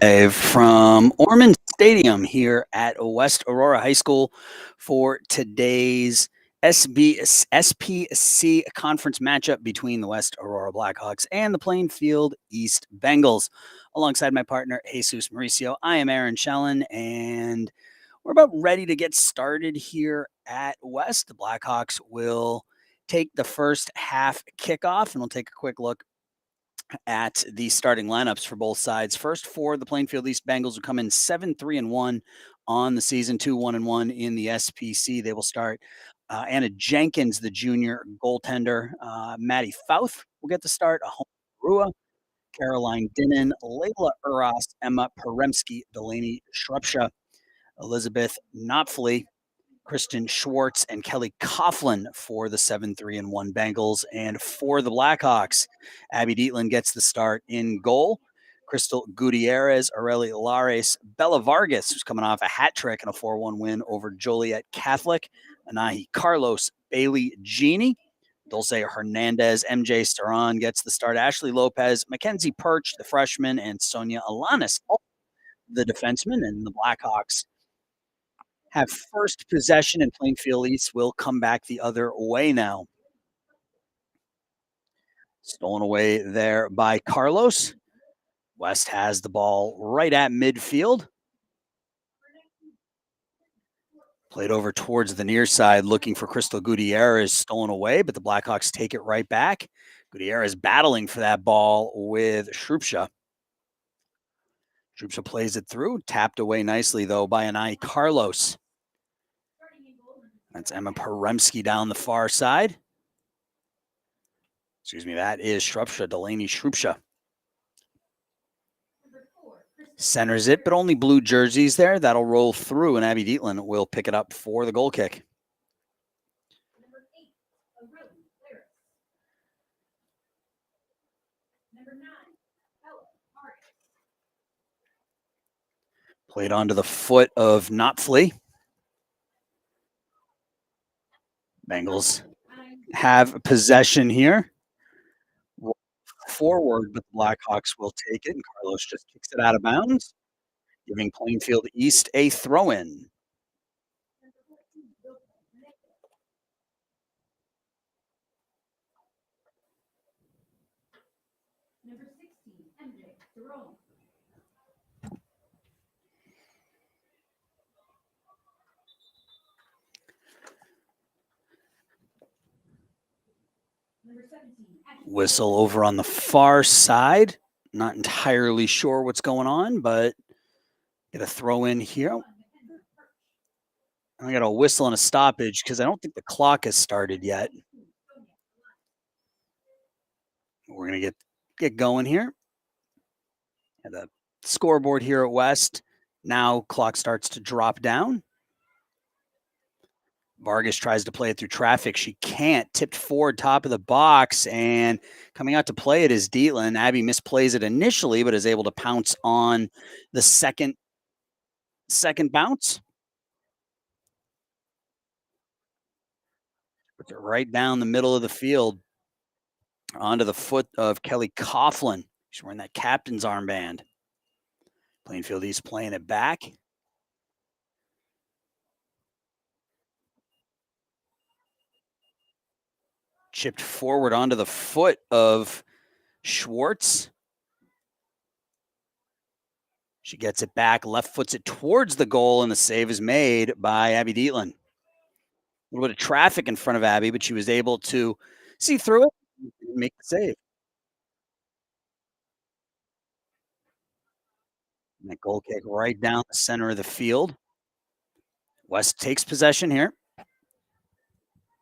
Live from Ormond Stadium here at West Aurora High School for today's SPC conference matchup between the West Aurora Blackhawks and the Plainfield East Bengals. Alongside my partner, Jesus Mauricio, I am Aaron Shellen, and we're about ready to get started here at West. The Blackhawks will take the first half kickoff, and we'll take a quick look at the starting lineups for both sides. First, for the Plainfield East Bengals, who come in 7-3-1 on the season, 2-1-1 in the SPC. They will start Anna Jenkins, the junior goaltender. Maddie Fouth will get the start. Aurora, Caroline Dinnan, Layla Uras, Emma Peremski, Delaney Shrupsha, Elizabeth Knopfley, Kristen Schwartz, and Kelly Coughlin for the 7-3-1 Bengals. And for the Blackhawks, Abby Dietland gets the start in goal. Crystal Gutierrez, Aurelia Lares, Bella Vargas, who's coming off a hat trick and a 4-1 win over Joliet Catholic, Anahi Carlos, Bailey Genie, Dulce Hernandez, MJ Staran gets the start. Ashley Lopez, Mackenzie Perch, the freshman, and Sonia Alanis, the defenseman. And the Blackhawks have first possession, and Plainfield East will come back the other way now. Stolen away there by Carlos. West has the ball right at midfield. Played over towards the near side, looking for Crystal Gutierrez, stolen away, but the Blackhawks take it right back. Gutierrez battling for that ball with Shrupsha. Shrupsha plays it through, tapped away nicely, though, by Anai Carlos. That's Emma Peremski down the far side. Excuse me, that is Shrupsha, Delaney Shrupsha. Centers it, but only blue jerseys there. That'll roll through, and Abby Dietland will pick it up for the goal kick. Played onto the foot of Knopfley. Bengals have possession here. Forward, but the Blackhawks will take it, and Carlos just kicks it out of bounds, giving Plainfield East a throw-in. Whistle over on the far side. Not entirely sure what's going on, but get a throw in here. I got a whistle and a stoppage because I don't think the clock has started yet. We're going to get going here. And the scoreboard here at West. Now clock starts to drop down. Vargas tries to play it through traffic. She can't. Tipped forward, top of the box, and coming out to play it is Dietland. Abby misplays it initially, but is able to pounce on the second bounce. Puts it right down the middle of the field onto the foot of Kelly Coughlin. She's wearing that captain's armband. Plainfield East playing it back. Chipped forward onto the foot of Schwartz. She gets it back, left foots it towards the goal, and the save is made by Abby Dietland. A little bit of traffic in front of Abby, but she was able to see through it and make the save. And that goal kick right down the center of the field. West takes possession here.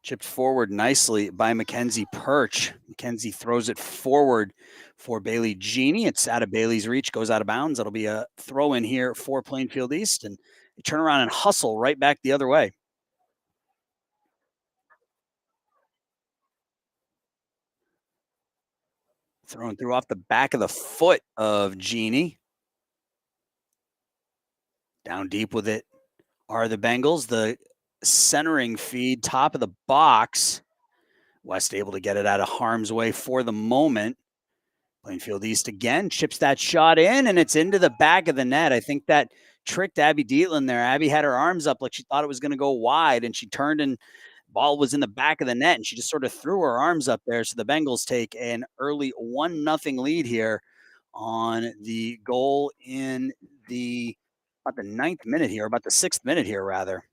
Chipped forward nicely by Mackenzie Perch. Mackenzie throws it forward for Bailey Genie. It's out of Bailey's reach, goes out of bounds. That'll be a throw in here for Plainfield East. And they turn around and hustle right back the other way. Thrown through off the back of the foot of Genie. Down deep with it are the Bengals. The centering feed, top of the box. West able to get it out of harm's way for the moment. Plainfield East again chips that shot in, and it's into the back of the net. I think that tricked Abby Dietland there. Abby had her arms up like she thought it was going to go wide, and she turned and ball was in the back of the net, and she just sort of threw her arms up there. So the Bengals take an early 1-0 lead here on the goal in the about the ninth minute here, about the sixth minute here, rather.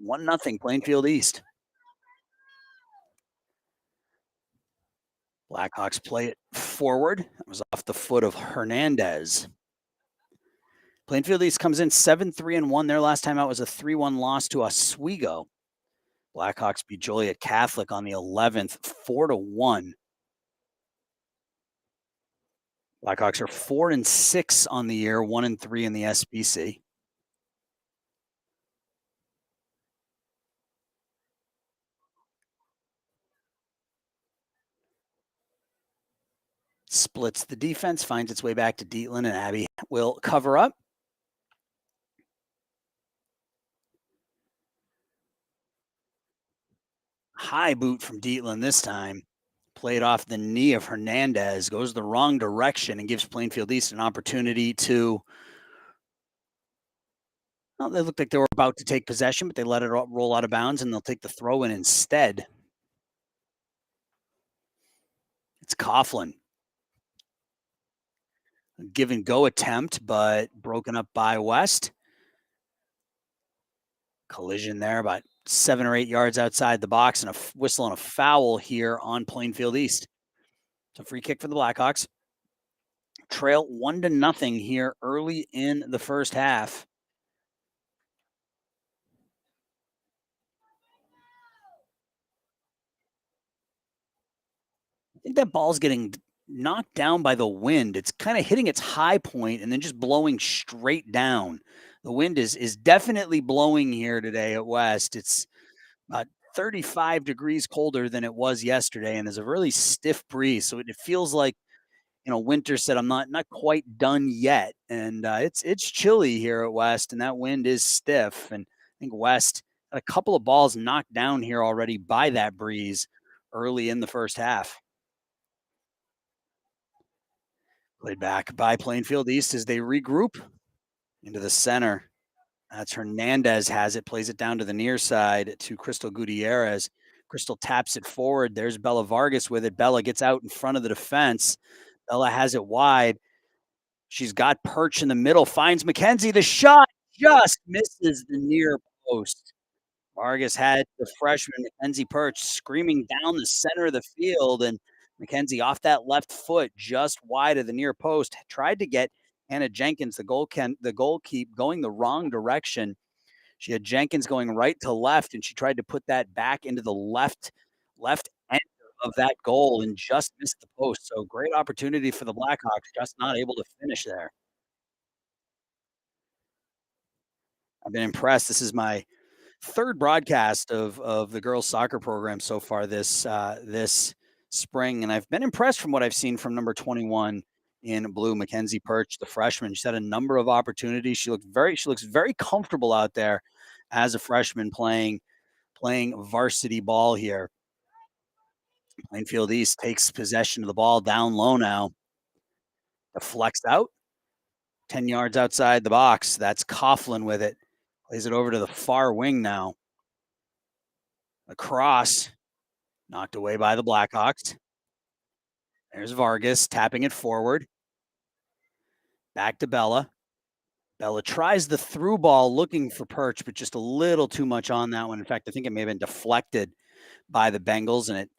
1-0 Plainfield East. Blackhawks play it forward. It was off the foot of Hernandez. Plainfield East comes in 7-3-1. Their last time out was a 3-1 loss to Oswego. Blackhawks beat Joliet Catholic on the 11th, 4-1. Blackhawks are 4-6 on the year, 1-3 in the SBC. Splits the defense, finds its way back to Dietland, and Abby will cover up. High boot from Dietland this time. Played off the knee of Hernandez, goes the wrong direction, and gives Plainfield East an opportunity to. Well, they looked like they were about to take possession, but they let it roll out of bounds, and they'll take the throw in instead. It's Coughlin. Give and go attempt, but broken up by West. Collision there, about 7 or 8 yards outside the box, and a whistle and a foul here on Plainfield East. It's a free kick for the Blackhawks. Trail 1-0 here early in the first half. I think that ball's getting knocked down by the wind. It's kind of hitting its high point and then just blowing straight down. The wind is definitely blowing here today at West. It's about 35 degrees colder than it was yesterday, and there's a really stiff breeze. So it feels like winter said I'm not quite done yet, and it's chilly here at West, and that wind is stiff. And I think West had a couple of balls knocked down here already by that breeze early in the first half. Played back by Plainfield East as they regroup into the center. That's Hernandez has it, plays it down to the near side to Crystal Gutierrez. Crystal taps it forward. There's Bella Vargas with it. Bella gets out in front of the defense. Bella has it wide. She's got Perch in the middle, finds McKenzie. The shot just misses the near post. Vargas had the freshman Mackenzie Perch screaming down the center of the field, and McKenzie off that left foot just wide of the near post. Tried to get Hannah Jenkins, the goalkeeper, going the wrong direction. She had Jenkins going right to left, and she tried to put that back into the left end of that goal and just missed the post. So great opportunity for the Blackhawks, just not able to finish there. I've been impressed. This is my third broadcast of the girls soccer program so far this spring, and I've been impressed from what I've seen from number 21 in blue, Mackenzie Perch, the freshman. She's had a number of opportunities. She looks very comfortable out there as a freshman playing varsity ball here. Plainfield East takes possession of the ball down low now. Deflects out 10 yards outside the box. That's Coughlin with it. Plays it over to the far wing now. Across, knocked away by the Blackhawks. There's Vargas tapping it forward. Back to Bella. Bella tries the through ball looking for Perch, but just a little too much on that one. In fact, I think it may have been deflected by the Bengals, and it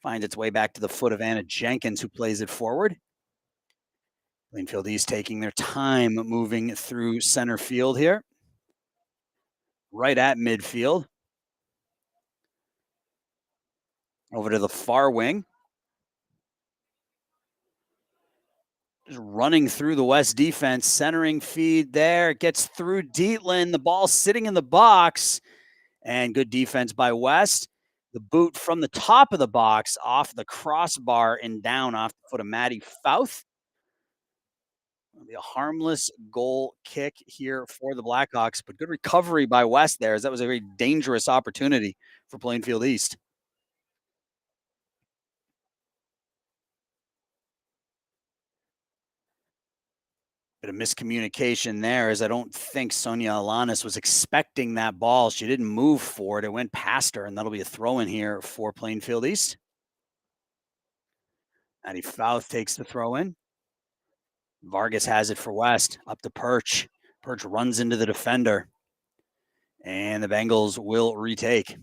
finds its way back to the foot of Anna Jenkins, who plays it forward. Plainfield East taking their time moving through center field here. Right at midfield. Over to the far wing. Just running through the West defense, centering feed there. Gets through Dietland. The ball sitting in the box. And good defense by West. The boot from the top of the box off the crossbar and down off the foot of Maddie Fouth. It'll be a harmless goal kick here for the Blackhawks, but good recovery by West there, as that was a very dangerous opportunity for Plainfield East. Bit of miscommunication there, as I don't think Sonia Alanis was expecting that ball. She didn't move for it. It went past her, and that'll be a throw in here for Plainfield East. Addie Fouth takes the throw in. Vargas has it for West. Up to Perch. Perch runs into the defender, and the Bengals will retake.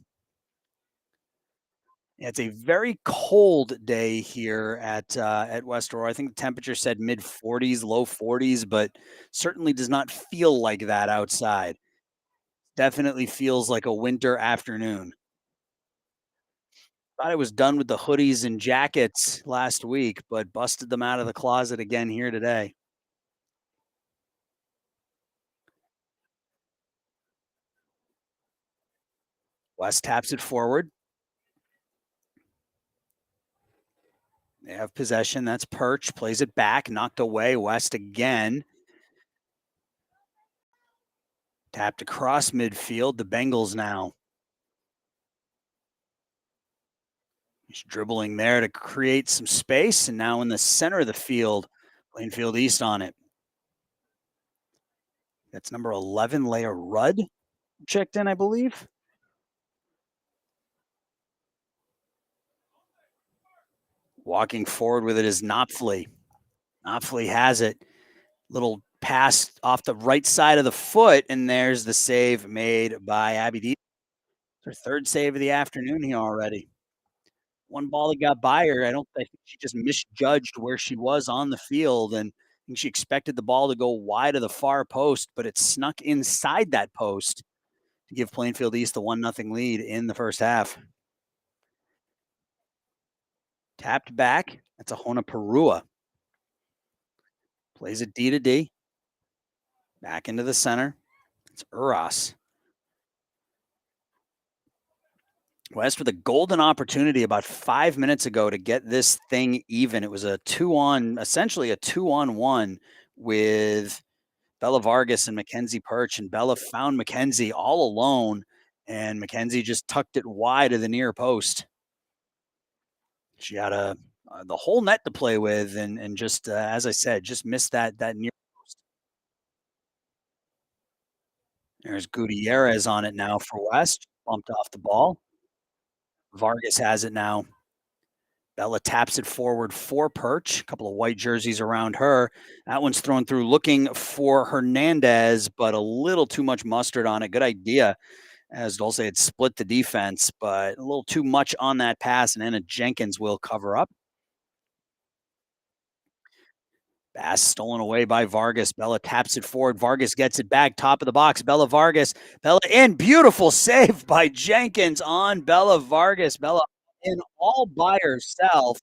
It's a very cold day here at West Aurora. I think the temperature said mid 40s, low 40s, but certainly does not feel like that outside. Definitely feels like a winter afternoon. Thought I was done with the hoodies and jackets last week, but busted them out of the closet again here today. West taps it forward. They have possession. That's Perch. Plays it back. Knocked away. West again. Tapped across midfield. The Bengals now. He's dribbling there to create some space. And now in the center of the field, Plainfield East on it. That's number 11, Leia Rudd, checked in, I believe. Walking forward with it is Knopfli. Knopfli has it. Little pass off the right side of the foot, and there's the save made by Abby D. Her third save of the afternoon here already. One ball that got by her. I think she just misjudged where she was on the field, and I think she expected the ball to go wide of the far post, but it snuck inside that post to give Plainfield East the 1-0 lead in the first half. Tapped back. That's a Hona Perua. Plays it D to D. Back into the center. It's Uras. West with a golden opportunity about 5 minutes ago to get this thing even. It was essentially a 2-on-1 with Bella Vargas and Mackenzie Perch, and Bella found Mackenzie all alone, and Mackenzie just tucked it wide of the near post. She had the whole net to play with, and just as I said, just missed that near post. There's Gutierrez on it now for West, bumped off the ball. Vargas has it now. Bella taps it forward for Perch. A couple of white jerseys around her. That one's thrown through looking for Hernandez, but a little too much mustard on it. Good idea, as Dulce had split the defense, but a little too much on that pass, and Anna Jenkins will cover up. Pass stolen away by Vargas. Bella taps it forward. Vargas gets it back, top of the box. Bella Vargas. Bella in. Beautiful save by Jenkins on Bella Vargas. Bella in all by herself.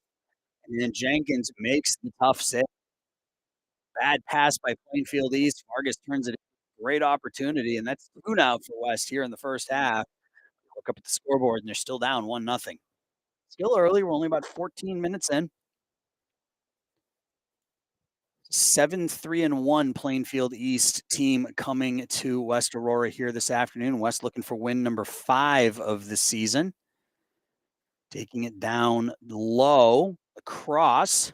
And then Jenkins makes the tough save. Bad pass by Plainfield East. Vargas turns it into a great opportunity, and that's two now for West here in the first half. Look up at the scoreboard, and they're still down 1-0. Still early. We're only about 14 minutes in. 7-3-1 Plainfield East team coming to West Aurora here this afternoon. West looking for win number 5 of the season. Taking it down low across.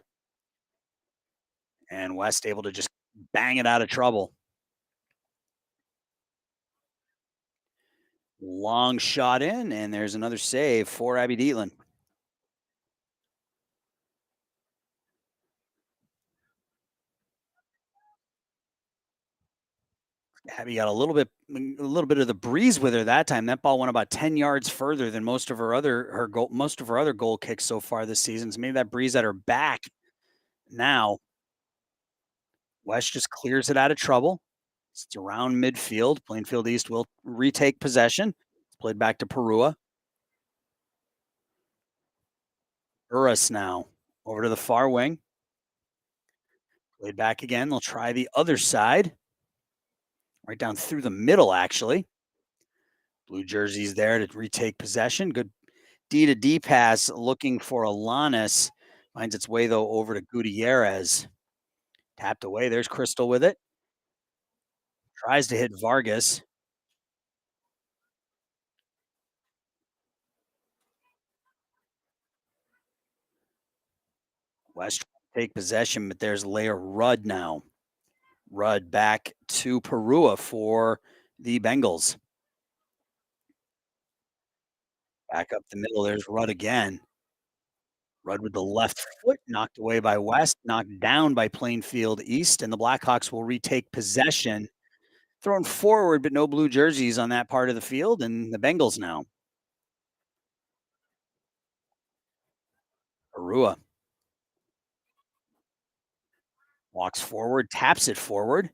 And West able to just bang it out of trouble. Long shot in, and there's another save for Abby Dietland. Abby got a little bit of the breeze with her that time. That ball went about 10 yards further than most of her other goal kicks so far this season. So maybe that breeze at her back. Now West just clears it out of trouble. It's around midfield. Plainfield East will retake possession. It's played back to Perua. Uras now over to the far wing. Played back again. They'll try the other side. Right down through the middle, actually. Blue jerseys there to retake possession. Good D to D pass looking for Alanis. Finds its way, though, over to Gutierrez. Tapped away. There's Crystal with it. Tries to hit Vargas. West take possession, but there's Leia Rudd now. Rudd back to Perua for the Bengals. Back up the middle. There's Rudd again. Rudd with the left foot, knocked away by West, knocked down by Plainfield East, and the Blackhawks will retake possession. Thrown forward, but no blue jerseys on that part of the field, and the Bengals now. Arua walks forward, taps it forward.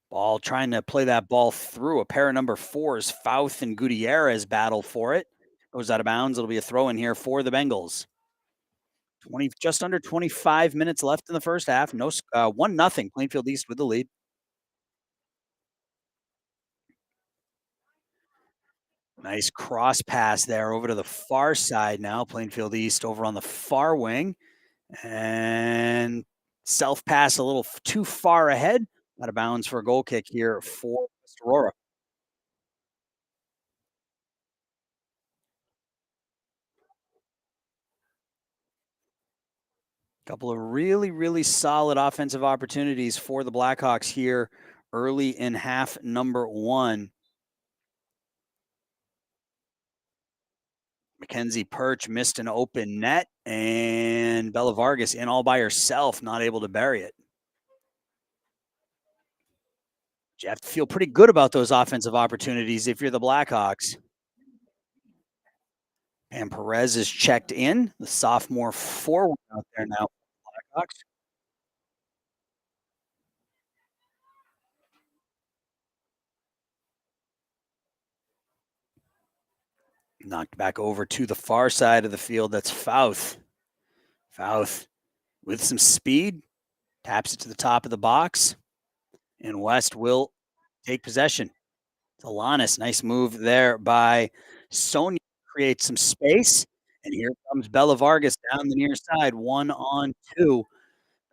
Ball trying to play that ball through. A pair of number fours, Fouth and Gutierrez battle for it. Goes out of bounds. It'll be a throw in here for the Bengals. 20, just under 25 minutes left in the first half. No, 1-0 Plainfield East with the lead. Nice cross pass there over to the far side now. Plainfield East over on the far wing. And self pass a little too far ahead. Out of bounds for a goal kick here for Aurora. Couple of really, really solid offensive opportunities for the Blackhawks here early in half number one. Mackenzie Perch missed an open net, and Bella Vargas in all by herself, not able to bury it. You have to feel pretty good about those offensive opportunities if you're the Blackhawks. And Perez is checked in, the sophomore forward out there now. Blackhawks. Knocked back over to the far side of the field. That's Fouth. Fouth with some speed, taps it to the top of the box, and West will take possession. Alanis, nice move there by Sonia, creates some space, and here comes Bella Vargas down the near side, 1-on-2.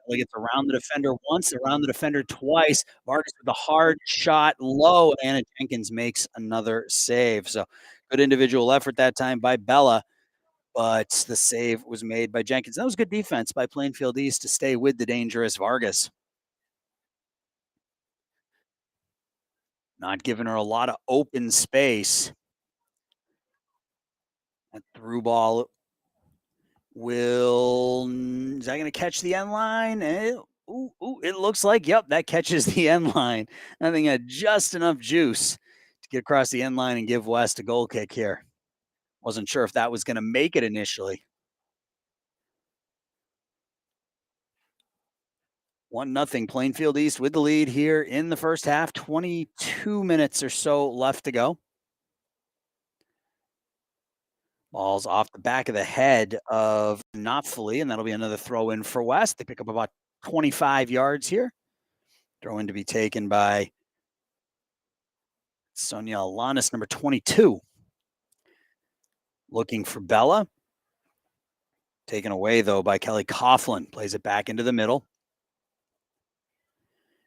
Bella gets around the defender once, around the defender twice. Vargas with a hard shot low, and Anna Jenkins makes another save. So good individual effort that time by Bella, but the save was made by Jenkins. That was good defense by Plainfield East to stay with the dangerous Vargas. Not giving her a lot of open space. That through ball will is that going to catch the end line? It looks like that catches the end line. I think had just enough juice to get across the end line and give West a goal kick here. Wasn't sure if that was going to make it initially. 1-0 Plainfield East with the lead here in the first half. 22 minutes or so left to go. Ball's off the back of the head of Knopfli, and that'll be another throw in for West. They pick up about 25 yards here. Throw in to be taken by Sonia Alanis, number 22. Looking for Bella. Taken away, though, by Kelly Coughlin. Plays it back into the middle.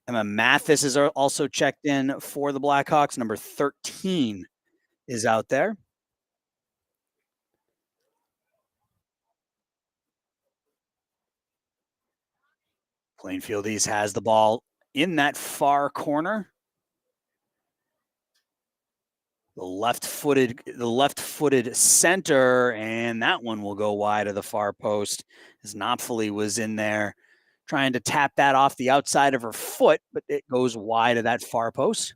Emma Mathis is also checked in for the Blackhawks. Number 13 is out there. Plainfield East has the ball in that far corner. The left-footed center, and that one will go wide of the far post as Knopfli was in there trying to tap that off the outside of her foot, but it goes wide of that far post.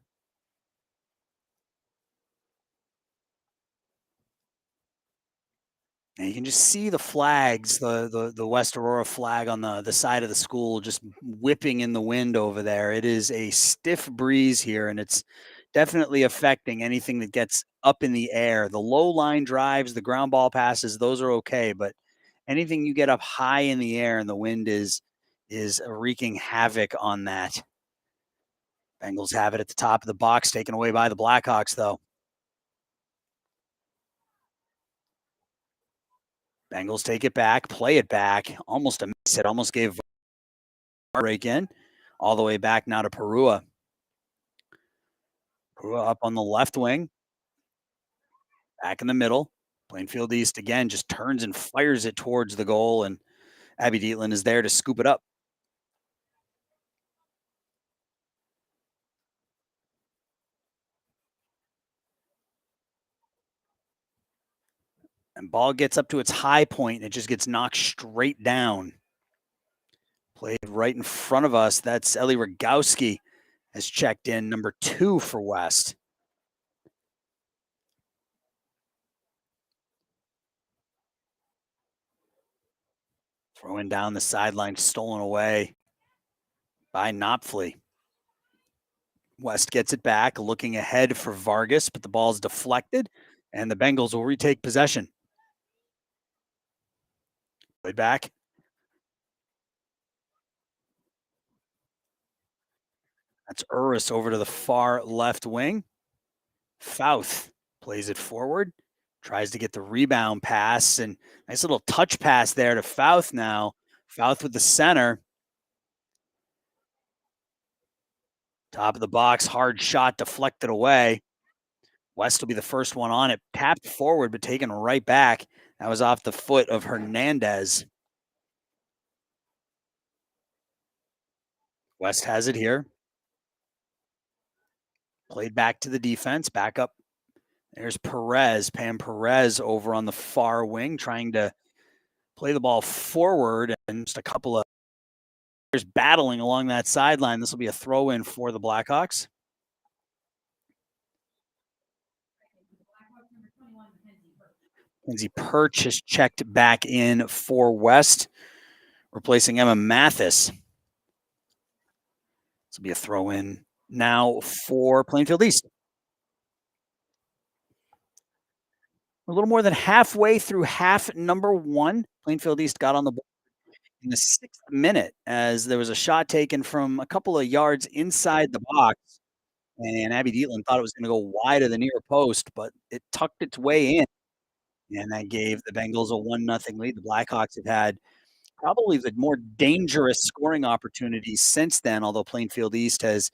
And you can just see the flags, the West Aurora flag on the side of the school just whipping in the wind over there. It is a stiff breeze here, and it's definitely affecting anything that gets up in the air. The low line drives, the ground ball passes, those are okay, but anything you get up high in the air and the wind is wreaking havoc on that. Bengals have it at the top of the box, taken away by the Blackhawks, though. Bengals take it back, play it back. Almost a miss. It almost gave break in. All the way back now to Perua. Perua up on the left wing. Back in the middle. Plainfield East again just turns and fires it towards the goal, and Abby Dietland is there to scoop it up. And ball gets up to its high point and it just gets knocked straight down. Played right in front of us. That's Ellie Rogowski has checked in, number 2 for West. Throwing down the sideline, stolen away by Knopfli. West gets it back, looking ahead for Vargas, but the ball's deflected, and the Bengals will retake possession. Played back. That's Uris over to the far left wing. Fouth plays it forward, tries to get the rebound pass, and nice little touch pass there to Fouth now. Fouth with the center. Top of the box, hard shot deflected away. West will be the first one on it. Tapped forward, but taken right back. That was off the foot of Hernandez. West has it here. Played back to the defense. Back up. There's Perez. Pam Perez over on the far wing, trying to play the ball forward. And just a couple of players battling along that sideline. This will be a throw in for the Blackhawks. Lindsay Perch has checked back in for West, replacing Emma Mathis. This will be a throw in now for Plainfield East. A little more than halfway through half number 1. Plainfield East got on the board in the 6th minute as there was a shot taken from a couple of yards inside the box. And Abby Dietland thought it was going to go wide of the near post, but it tucked its way in. And that gave the Bengals a 1-0 lead. The Blackhawks have had probably the more dangerous scoring opportunities since then, although Plainfield East has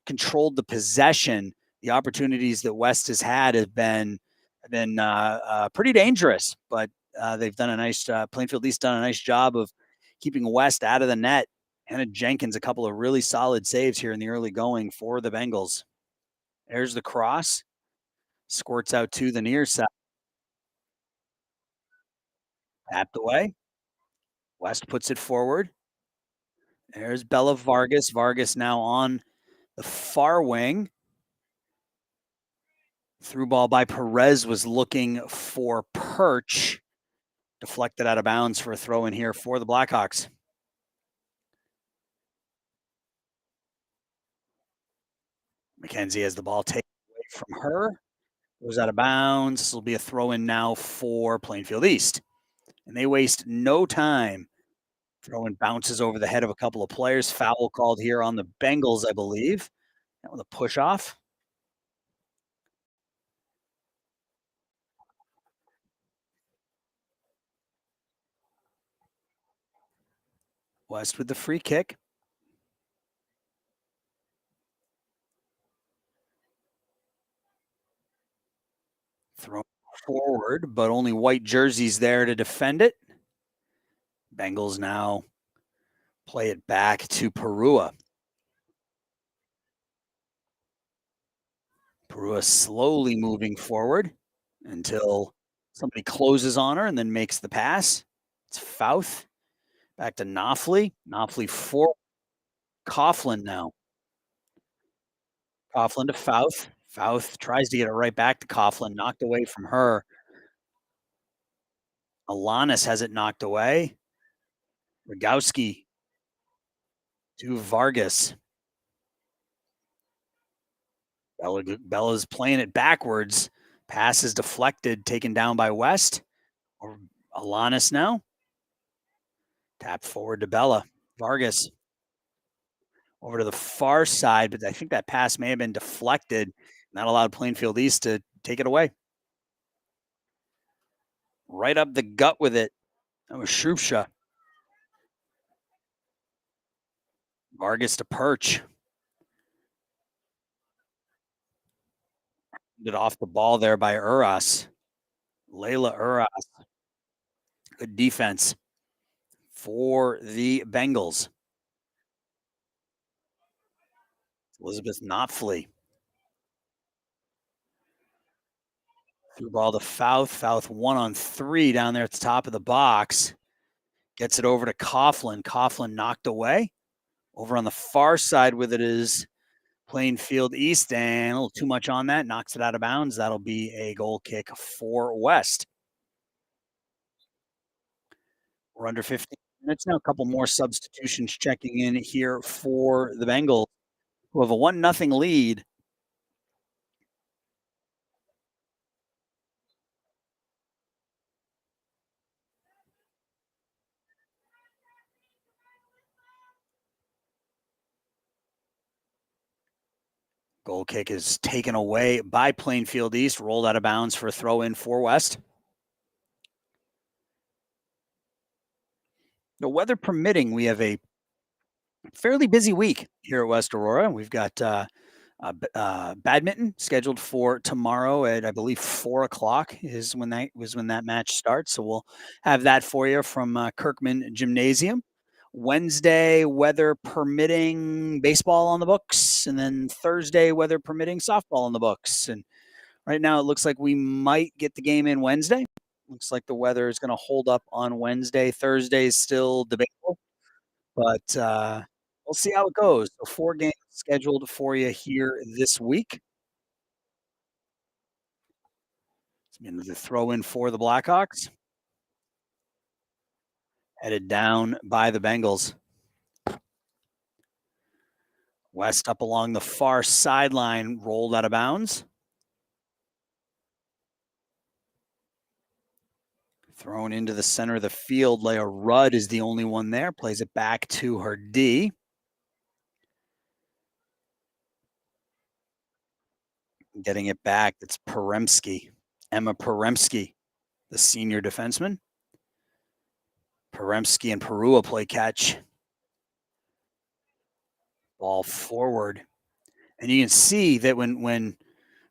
controlled the possession. The opportunities that West has had have been pretty dangerous, but they've done a nice Plainfield East done a nice job of keeping West out of the net. Hannah Jenkins, a couple of really solid saves here in the early going for the Bengals. There's the cross, squirts out to the near side, tapped away. West puts it forward. There's Bella Vargas. Vargas now on the far wing. Through ball by Perez was looking for Perch. Deflected out of bounds for a throw in here for the Blackhawks. McKenzie has the ball taken away from her. Goes out of bounds. This will be a throw in now for Plainfield East. And they waste no time. Throwing bounces over the head of a couple of players. Foul called here on the Bengals, I believe. That was a push off. West with the free kick. Thrown forward, but only white jerseys there to defend it. Bengals now play it back to Perua. Perua slowly moving forward until somebody closes on her and then makes the pass. It's Fouth. Back to Knopfli. Knopfli for Coughlin now. Coughlin to Fouth. Fouth tries to get it right back to Coughlin, knocked away from her. Alanis has it knocked away. Rogowski to Vargas. Bella's playing it backwards. Pass is deflected, taken down by West. Or Alanis now. Tap forward to Bella. Vargas over to the far side, but I think that pass may have been deflected. And that allowed Plainfield East to take it away. Right up the gut with it. That was Shrupsha. Vargas to Perch. It off the ball there by Uras. Layla Uras. Good defense for the Bengals. Elizabeth Knopfli Ball to Fouth. Fouth 1-on-3 down there at the top of the box. Gets it over to Coughlin. Coughlin knocked away. Over on the far side with it is Plainfield East, and a little too much on that. Knocks it out of bounds. That'll be a goal kick for West. We're under 15 minutes now. A couple more substitutions checking in here for the Bengals, who have a 1-0 lead. Goal kick is taken away by Plainfield East, rolled out of bounds for a throw in for West. The weather permitting, we have a fairly busy week here at West Aurora. We've got badminton scheduled for tomorrow at, I believe, 4 o'clock is when that match starts. So we'll have that for you from Kirkman Gymnasium. Wednesday, weather permitting, baseball on the books, and then Thursday, weather permitting, softball on the books. And right now, it looks like we might get the game in Wednesday. Looks like the weather is going to hold up on Wednesday. Thursday is still debatable, but we'll see how it goes. So 4 games scheduled for you here this week. The throw in for the Blackhawks. Headed down by the Bengals. West up along the far sideline, rolled out of bounds. Thrown into the center of the field. Leia Rudd is the only one there. Plays it back to her D. Getting it back, it's Peremski. Emma Peremski, the senior defenseman. Peremski and Perua play catch. Ball forward. And you can see that when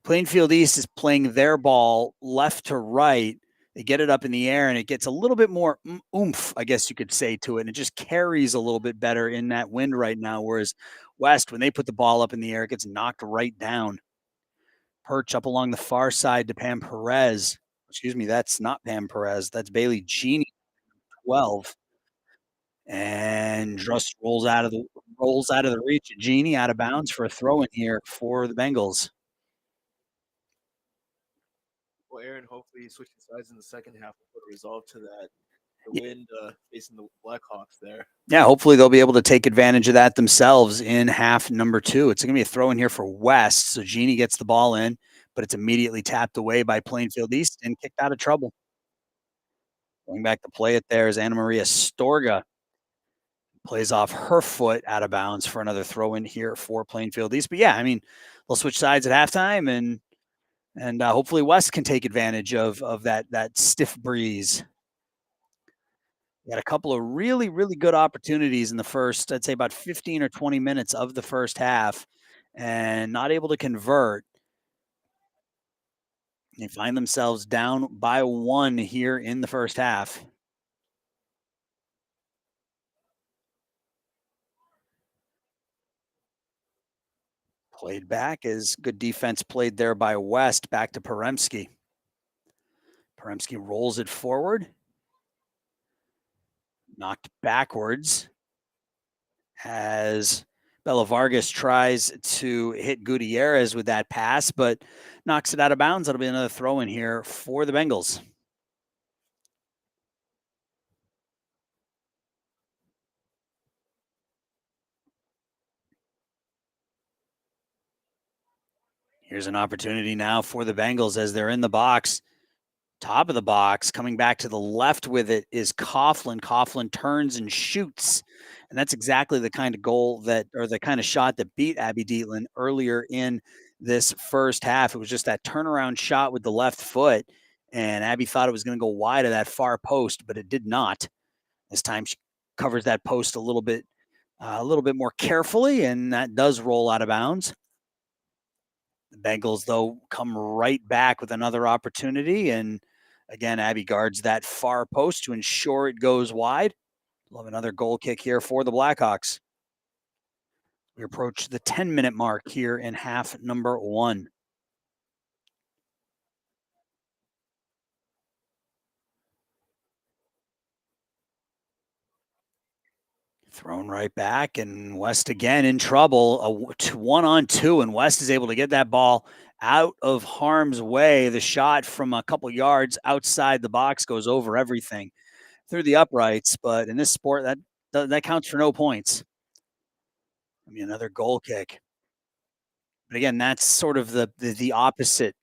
Plainfield East is playing their ball left to right, they get it up in the air and it gets a little bit more oomph, I guess you could say, to it. And it just carries a little bit better in that wind right now. Whereas West, when they put the ball up in the air, it gets knocked right down. Perch up along the far side to Pam Perez. Excuse me, that's not Pam Perez. That's Bailey Genie, 12. And just rolls out of the reach of Genie, out of bounds for a throw in here for the Bengals. Well, Aaron, hopefully switching sides in the second half will put a resolve to that. The wind facing the Blackhawks there. Yeah, hopefully they'll be able to take advantage of that themselves in half number 2. It's going to be a throw in here for West. So Genie gets the ball in, but it's immediately tapped away by Plainfield East and kicked out of trouble. Going back to play it there is Anna Maria Storga. Plays off her foot out of bounds for another throw in here for Plainfield East. But yeah, I mean, they'll switch sides at halftime, and hopefully West can take advantage of that stiff breeze. We had a couple of really, really good opportunities in the first, I'd say about 15 or 20 minutes of the first half, and not able to convert. They find themselves down by 1 here in the first half. Played back as good defense played there by West, back to Peremski. Peremski rolls it forward. Knocked backwards as Bella Vargas tries to hit Gutierrez with that pass, but knocks it out of bounds. That'll be another throw in here for the Bengals. Here's an opportunity now for the Bengals as they're in the box. Top of the box, coming back to the left with it is Coughlin. Coughlin turns and shoots. And that's exactly the kind of goal or the kind of shot that beat Abby Dietland earlier in this first half. It was just that turnaround shot with the left foot. And Abby thought it was going to go wide of that far post, but it did not. This time she covers that post a little bit more carefully, and that does roll out of bounds. The Bengals, though, come right back with another opportunity. And again, Abby guards that far post to ensure it goes wide. Love another goal kick here for the Blackhawks. We approach the 10-minute mark here in half number 1. Thrown right back, and West again in trouble. 1-on-2, and West is able to get that ball out of harm's way. The shot from a couple yards outside the box goes over everything through the uprights. But in this sport, that counts for no points. I mean, another goal kick. But again, that's sort of the opposite.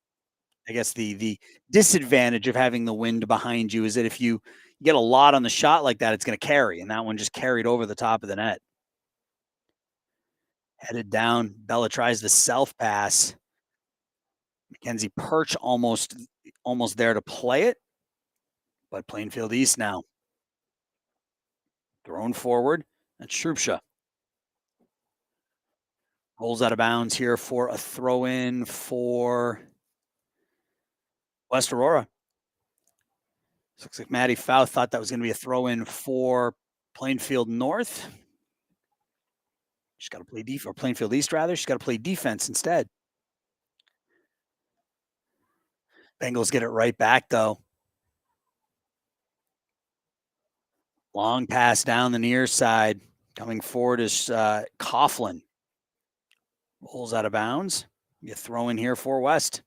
I guess the disadvantage of having the wind behind you is that if you get a lot on the shot like that, it's going to carry, and that one just carried over the top of the net. Headed down, Bella tries the self pass. Mackenzie Perch almost there to play it, but Plainfield East now thrown forward. And Shrupsha rolls out of bounds here for a throw in for West Aurora. Looks like Maddie Fouth thought that was going to be a throw in for Plainfield North. She's got to play defense, or Plainfield East rather. She's got to play defense instead. Bengals get it right back though. Long pass down the near side. Coming forward is Coughlin. Rolls out of bounds. You throw in here for West.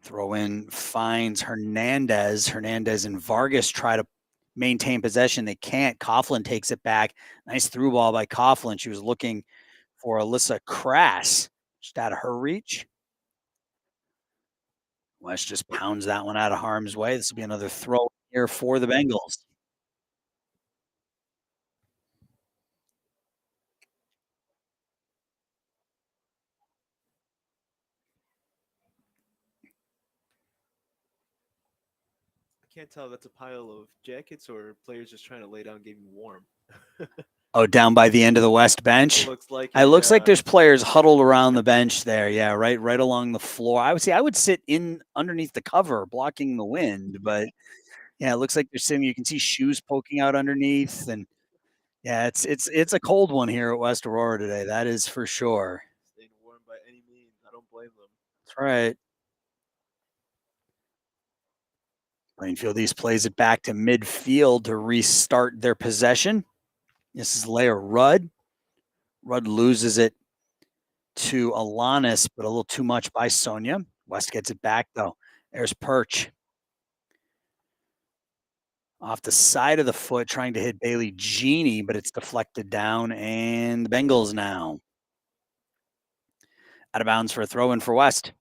Throw in finds Hernandez. Hernandez and Vargas try to maintain possession. They can't. Coughlin takes it back. Nice through ball by Coughlin. She was looking for Alyssa Crass. Just out of her reach. West just pounds that one out of harm's way. This will be another throw here for the Bengals. I can't tell if that's a pile of jackets or players just trying to lay down, getting warm. Oh, down by the end of the West bench. It looks like It looks like yeah. there's players huddled around the bench there. Yeah, right along the floor. I would sit in underneath the cover, blocking the wind. But yeah, it looks like they're sitting. You can see shoes poking out underneath, and yeah, it's a cold one here at West Aurora today. That is for sure. Staying warm by any means. I don't blame them. That's right. Plainfield East plays it back to midfield to restart their possession. This is Leia Rudd. Rudd loses it to Alanis, but a little too much by Sonia. West gets it back, though. There's Perch. Off the side of the foot, trying to hit Bailey Genie, but it's deflected down, and the Bengals now out of bounds for a throw in for West.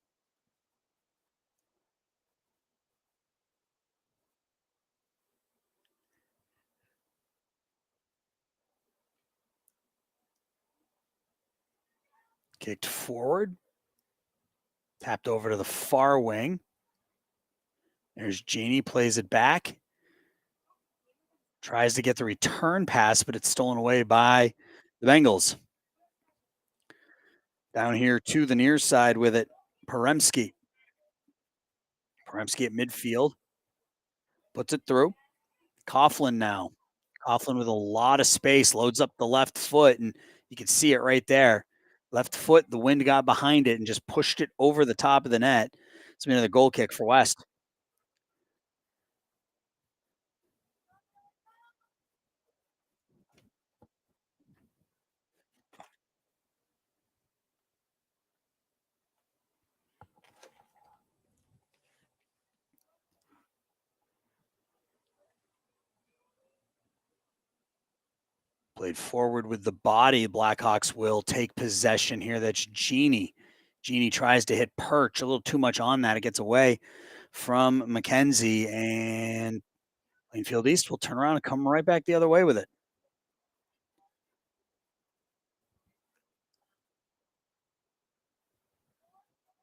Kicked forward. Tapped over to the far wing. There's Genie, plays it back. Tries to get the return pass, but it's stolen away by the Bengals. Down here to the near side with it, Paremski. Paremski at midfield. Puts it through. Coughlin now. Coughlin with a lot of space, loads up the left foot, and you can see it right there. Left foot, the wind got behind it and just pushed it over the top of the net. It's been another goal kick for West. Played forward with the body. Blackhawks will take possession here. That's Genie. Genie tries to hit Perch. A little too much on that. It gets away from Mackenzie, and Plainfield East will turn around and come right back the other way with it.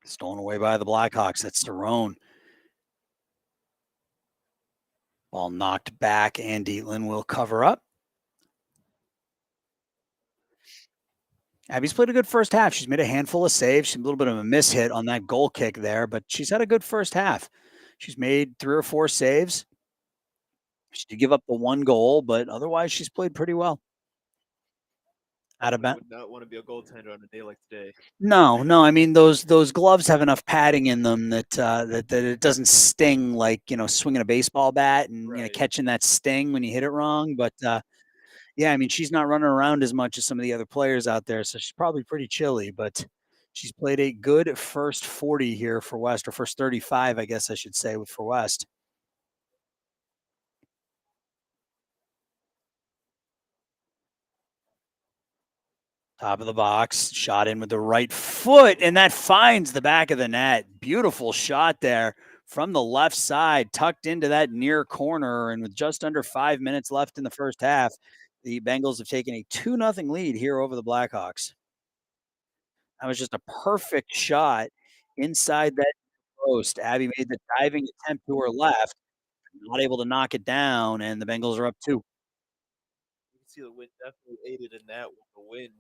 Stolen away by the Blackhawks. That's Cerrone. Ball knocked back, and Dietland will cover up. Abby's played a good first half. She's made a handful of saves. She's a little bit of a miss hit on that goal kick there, but she's had a good first half. She's made 3 or 4 saves. She did give up the 1 goal, but otherwise she's played pretty well. out of I bounds. would not want to be a goaltender on a day like today. No, no. I mean those gloves have enough padding in them that it doesn't sting like swinging a baseball bat and Right. catching that sting when you hit it wrong. But yeah, I mean she's not running around as much as some of the other players out there, so she's probably pretty chilly. But she's played a good first 40 here for West, or first 35, I guess I should say, for West. Top of the box, shot in with the right foot, and that finds the back of the net. Beautiful shot there from the left side, tucked into that near corner. And with just under 5 minutes left in the first half, the Bengals have taken a 2-0 lead here over the Blackhawks. That was just a perfect shot inside that post. Abby made the diving attempt to her left, not able to knock it down, and the Bengals are up two. You can see the wind definitely aided in that with the wind.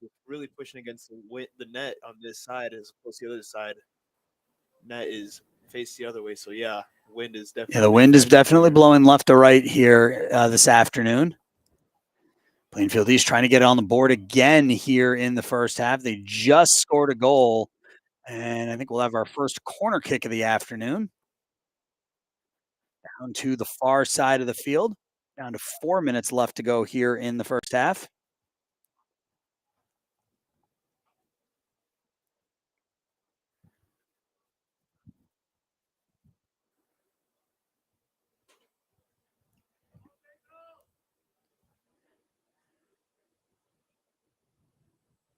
It's really pushing against the net on this side as opposed to the other side. Net is faced the other way. So yeah, wind is Yeah, definitely the a big wind is factor definitely here. blowing left to right here this afternoon. Plainfield East trying to get on the board again here in the first half. They just scored a goal, and I think we'll have our first corner kick of the afternoon down to the far side of the field. Down to 4 minutes left to go here in the first half.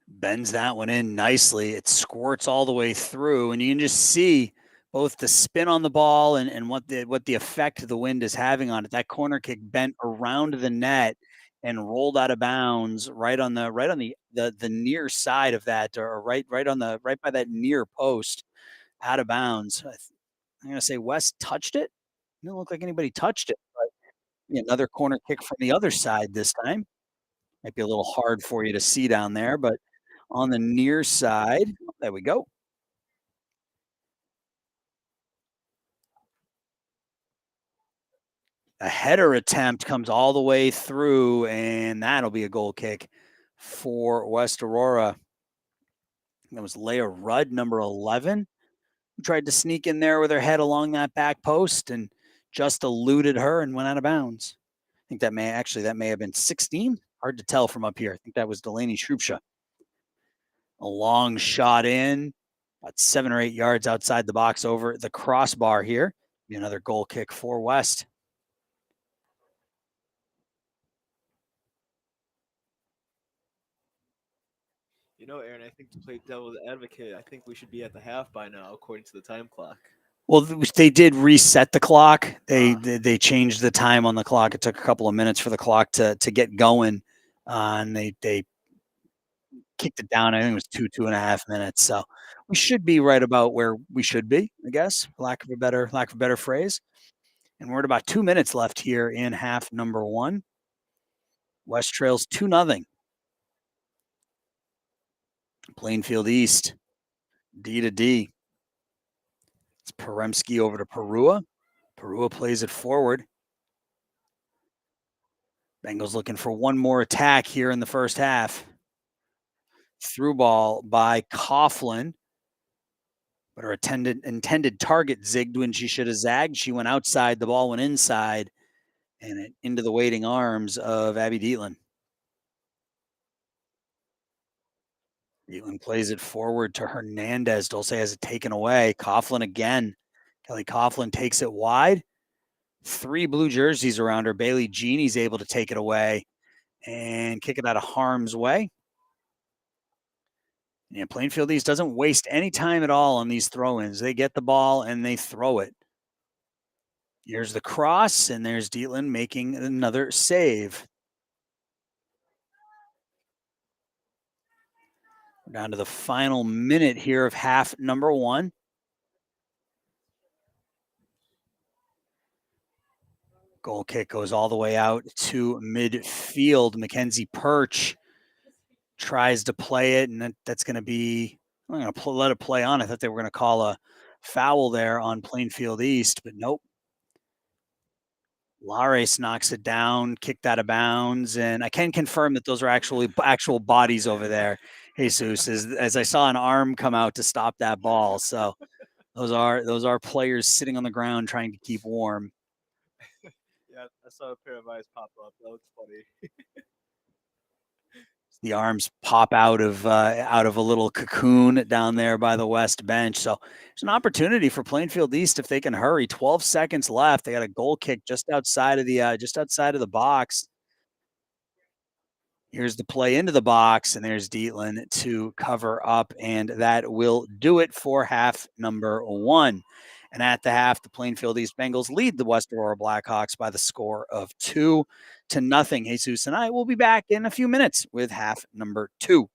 Bends that one in nicely. It squirts all the way through, and you can just see both the spin on the ball and what the effect the wind is having on it. That corner kick bent around the net and rolled out of bounds right on the near side of that, or right by that near post, out of bounds. I'm gonna say West touched it. It didn't look like anybody touched it, but another corner kick from the other side this time. Might be a little hard for you to see down there, but on the near side, there we go. A header attempt comes all the way through, and that'll be a goal kick for West Aurora. That was Leah Rudd, number 11, who tried to sneak in there with her head along that back post and just eluded her and went out of bounds. I think that may have been 16. Hard to tell from up here. I think that was Delaney Shrupsha. A long shot in, about 7 or 8 yards outside the box over the crossbar here. Another goal kick for West. Aaron, I think to play devil's advocate, I think we should be at the half by now, according to the time clock. Well, they did reset the clock. They Ah, they changed the time on the clock. It took a couple of minutes for the clock to get going, and they kicked it down. I think it was 2.5 minutes. So we should be right about where we should be, I guess, for lack of a better phrase. And we're at about 2 minutes left here in half number one. West trails 2-0. Plainfield East, D to D. It's Peremski over to Perua. Perua plays it forward. Bengals looking for one more attack here in the first half. Through ball by Coughlin, but her intended target zigged when she should have zagged. She went outside, the ball went inside, and it into the waiting arms of Abby Dietland. Dietland plays it forward to Hernandez. Dulce has it taken away. Coughlin again. Kelly Coughlin takes it wide. 3 blue jerseys around her. Bailey Jeannie's able to take it away and kick it out of harm's way. Yeah, Plainfield East doesn't waste any time at all on these throw-ins. They get the ball and they throw it. Here's the cross, and there's Dietland making another save. We're down to the final minute here of half number one. Goal kick goes all the way out to midfield. Mackenzie Perch tries to play it, and that's going to be, I'm going to let it play on. I thought they were going to call a foul there on Plainfield East, but nope. Lares knocks it down, kicked out of bounds, and I can confirm that those are actually actual bodies over there, Jesus, as I saw an arm come out to stop that ball. So those are players sitting on the ground trying to keep warm. Yeah, I saw a pair of eyes pop up. That looks funny. The arms pop out of a little cocoon down there by the west bench. So it's an opportunity for Plainfield East if they can hurry. 12 seconds left. They got a goal kick just outside of the box. Here's the play into the box, and there's Dietland to cover up, and that will do it for half number one. And at the half, the Plainfield East Bengals lead the West Aurora Blackhawks by the score of 2-0. Jesus and I will be back in a few minutes with half number two.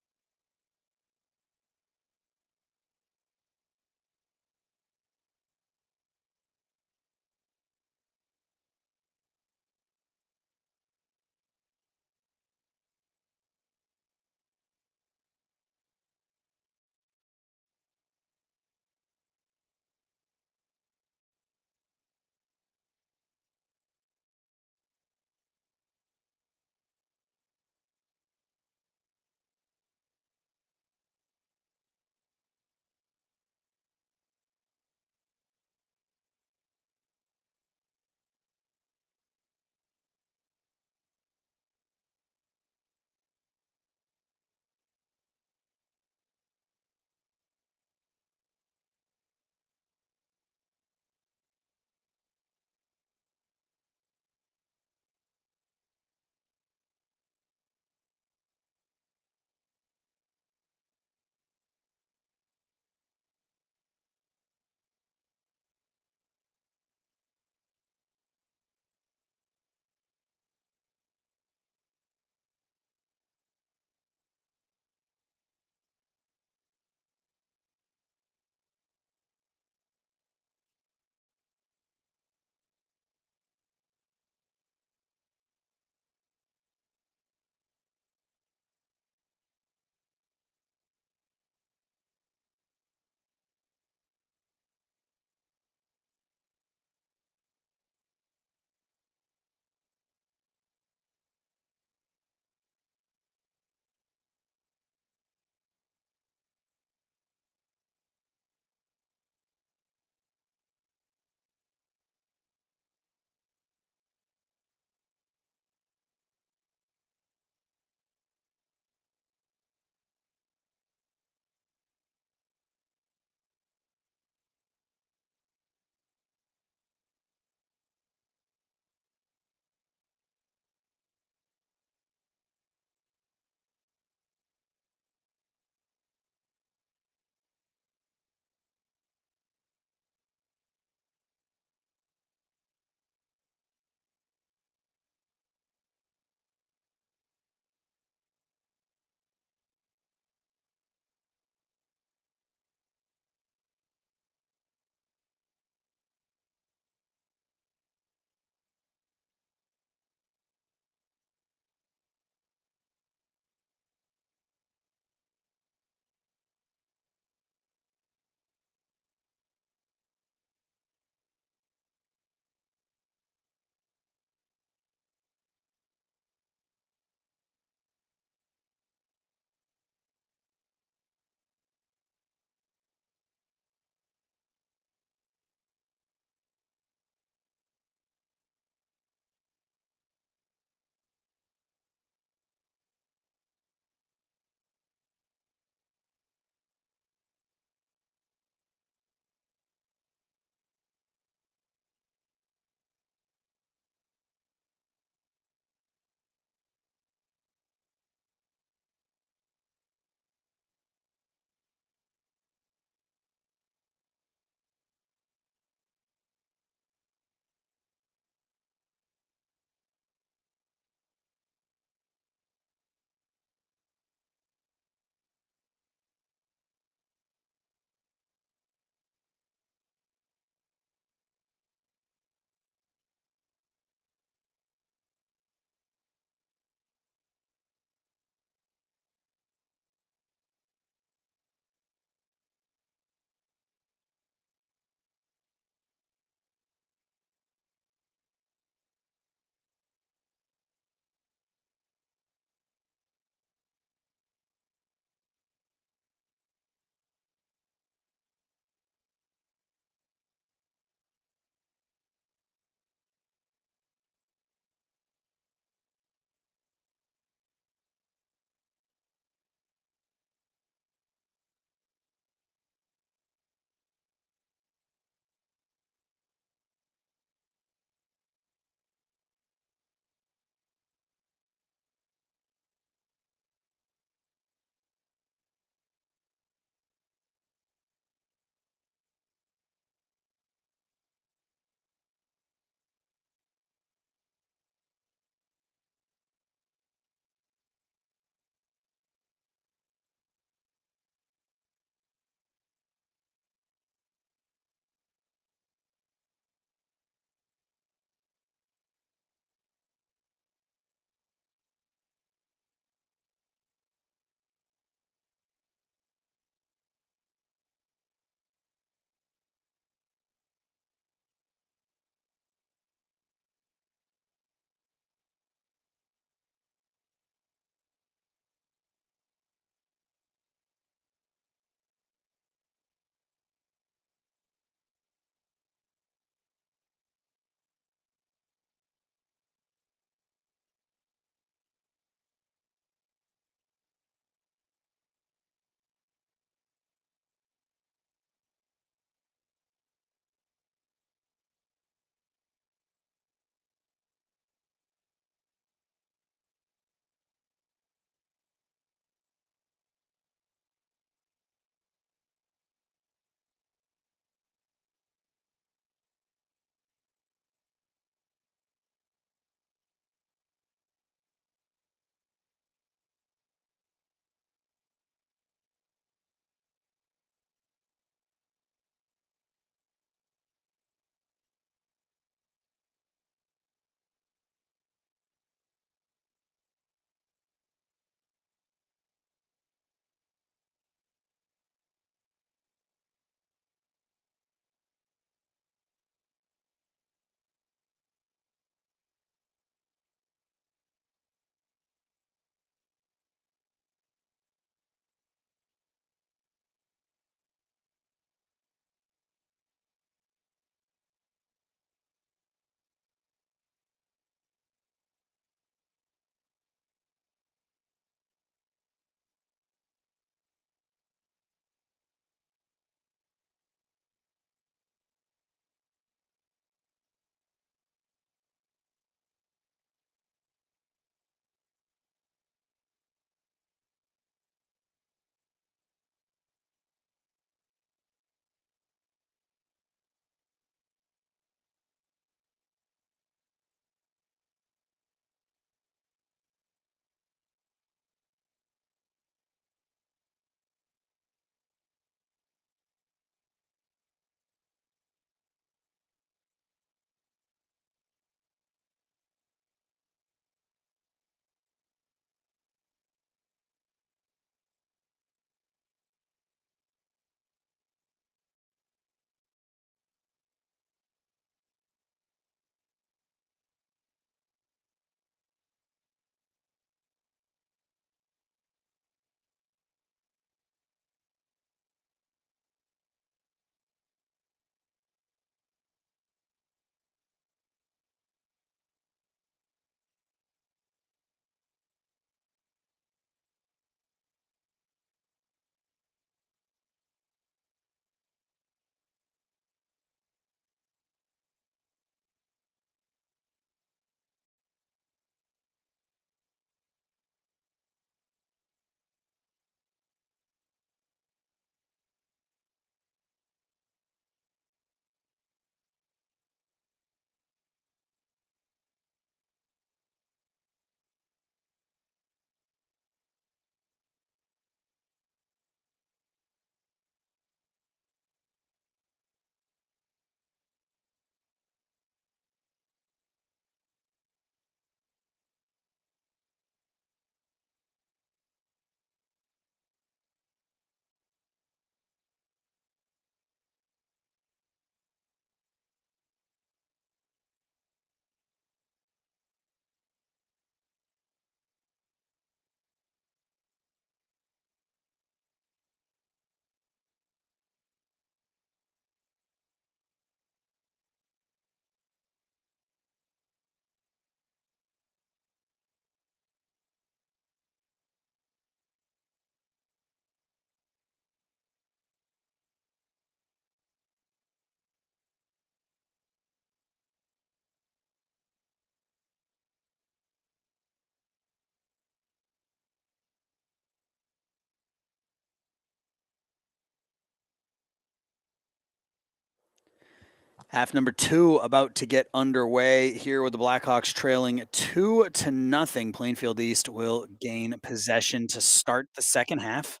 Half number two about to get underway here with the Blackhawks trailing 2-0. Plainfield East will gain possession to start the second half.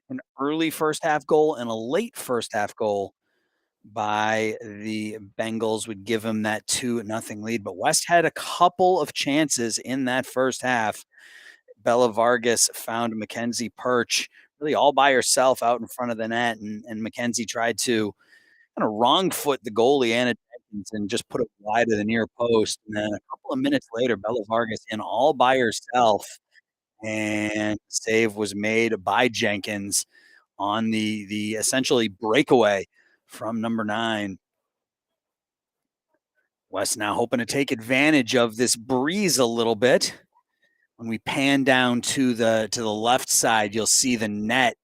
An early first half goal and a late first half goal by the Bengals would give them that 2-0 lead. But West had a couple of chances in that first half. Bella Vargas found Mackenzie Perch really all by herself out in front of the net, and Mackenzie tried to kind of wrong foot the goalie Anna Jenkins and just put it wide of the near post. And then a couple of minutes later, Bella Vargas in all by herself, and save was made by Jenkins on the essentially breakaway from number 9. West now hoping to take advantage of this breeze a little bit. When we pan down to the left side, you'll see the net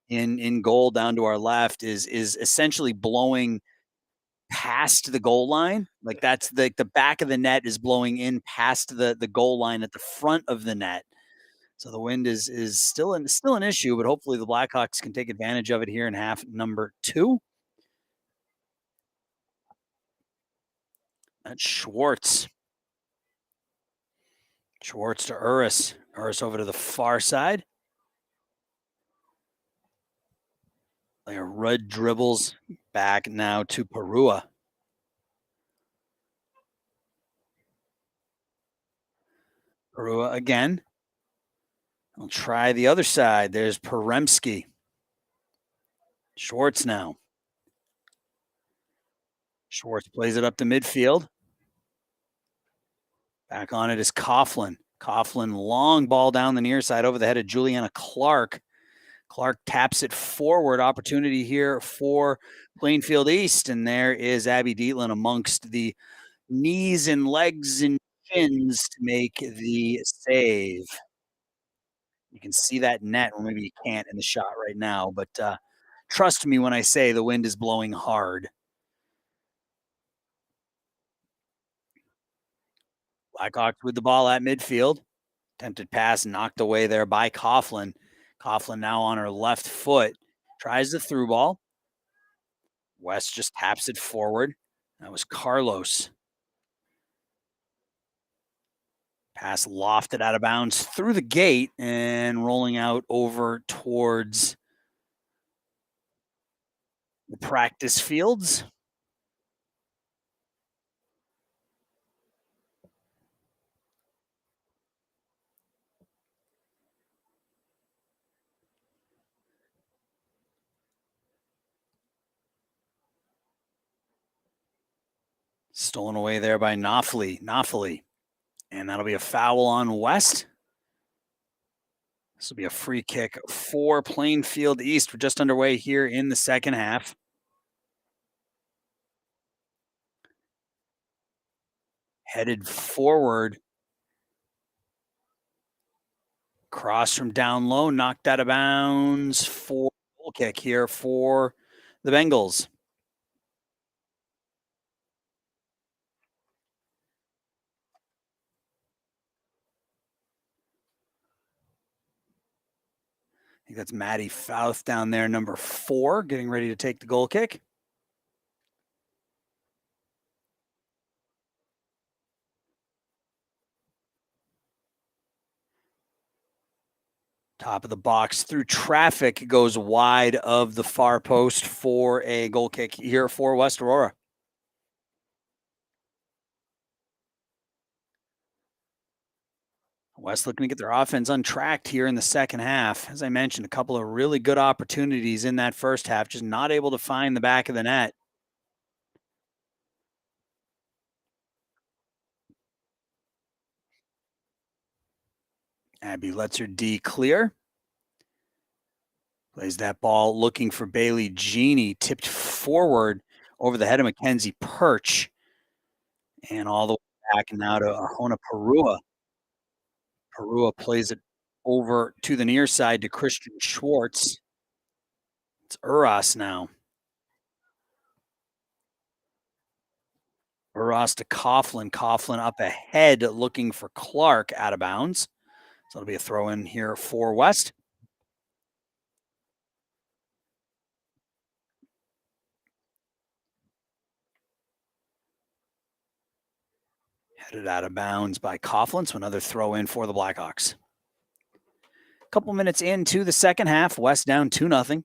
in goal down to our left is essentially blowing past the goal line. Like that's the back of the net is blowing in past the goal line at the front of the net. So the wind is still an issue, but hopefully the Blackhawks can take advantage of it here in half number 2. That's Schwartz. Schwartz to Uris. Uris over to the far side. Like a Rudd dribbles back now to Perua. Perua again. I'll try the other side. There's Peremski. Schwartz now. Schwartz plays it up to midfield. Back on it is Coughlin. Coughlin, long ball down the near side over the head of Juliana Clark. Clark taps it forward. Opportunity here for Plainfield East. And there is Abby Dietland amongst the knees and legs and shins to make the save. You can see that net, or maybe you can't in the shot right now, but trust me when I say the wind is blowing hard. Blackhawks with the ball at midfield. Attempted pass knocked away there by Coughlin. Coughlin now on her left foot. Tries the through ball. West just taps it forward. That was Carlos. Pass lofted out of bounds through the gate and rolling out over towards the practice fields. Stolen away there by Knopfli. And that'll be a foul on West. This will be a free kick for Plainfield East. We're just underway here in the second half. Headed forward. Cross from down low, knocked out of bounds for goal kick here for the Bengals. I think that's Maddie Fouth down there, number 4, getting ready to take the goal kick. Top of the box through traffic goes wide of the far post for a goal kick here for West Aurora. West looking to get their offense untracked here in the second half. As I mentioned, a couple of really good opportunities in that first half, just not able to find the back of the net. Abby lets her D clear. Plays that ball looking for Bailey Genie, tipped forward over the head of Mackenzie Perch. And all the way back now to Arjona Perua. Perua plays it over to the near side to Christian Schwartz. It's Uras now. Uras to Coughlin. Coughlin up ahead looking for Clark out of bounds. So it'll be a throw in here for West. Headed out of bounds by Coughlin, so another throw in for the Blackhawks. Couple minutes into the second half, West down 2-0.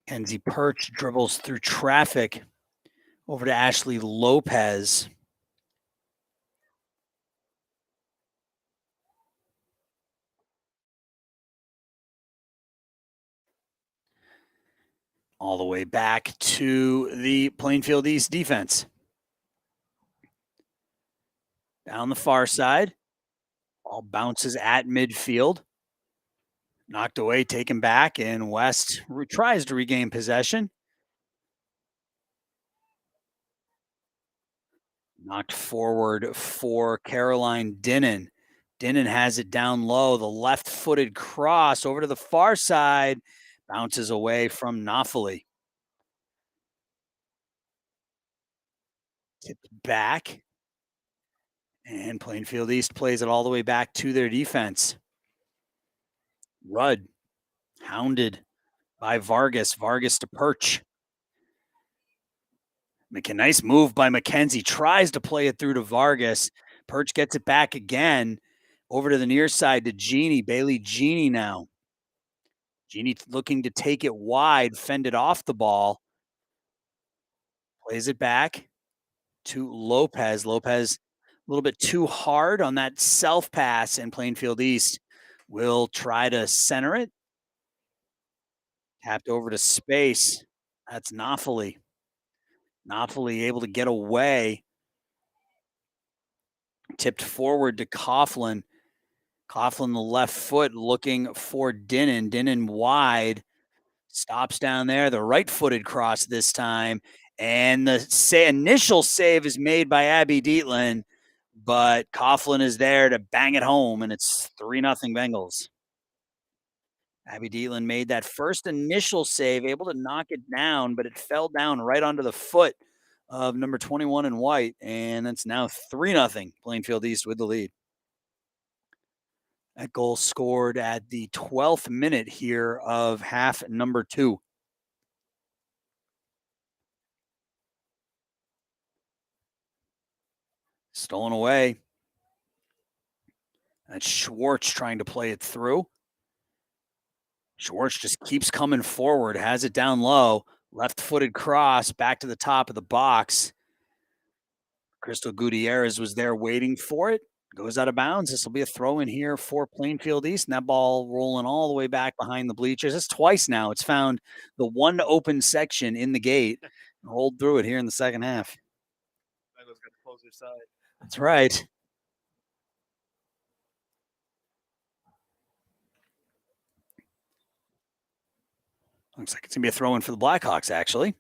Kenzie Perch dribbles through traffic over to Ashley Lopez. All the way back to the Plainfield East defense. Down the far side. Ball bounces at midfield. Knocked away, taken back, and West tries to regain possession. Knocked forward for Caroline Dinnan. Dinnan has it down low. The left footed cross over to the far side. Bounces away from Knopfli. Tipped back. And Plainfield East plays it all the way back to their defense. Rudd hounded by Vargas. Vargas to Perch. Nice move by McKenzie. Tries to play it through to Vargas. Perch gets it back again. Over to the near side to Genie. Bailey Genie now. Genie looking to take it wide, fended off the ball. Plays it back to Lopez. Lopez a little bit too hard on that self pass, and Plainfield East will try to center it. Tapped over to space. That's Knopfli. Knopfli able to get away. Tipped forward to Coughlin. Coughlin, the left foot, looking for Dinnan. Dinnan wide. Stops down there. The right footed cross this time. And the initial save is made by Abby Dietland, but Coughlin is there to bang it home, and it's 3-0 Bengals. Abby Dietland made that first initial save, able to knock it down, but it fell down right onto the foot of number 21 in white, and it's now 3-0 Plainfield East with the lead. That goal scored at the 12th minute here of half number 2. Stolen away. That's Schwartz trying to play it through. Schwartz just keeps coming forward, has it down low. Left-footed cross back to the top of the box. Crystal Gutierrez was there waiting for it. Goes out of bounds. This will be a throw in here for Plainfield East, and that ball rolling all the way back behind the bleachers. It's twice now. It's found the one open section in the gate and rolled through it here in the second half. Bengals got to close their side. That's right. Looks like it's going to be a throw in for the Blackhawks, actually.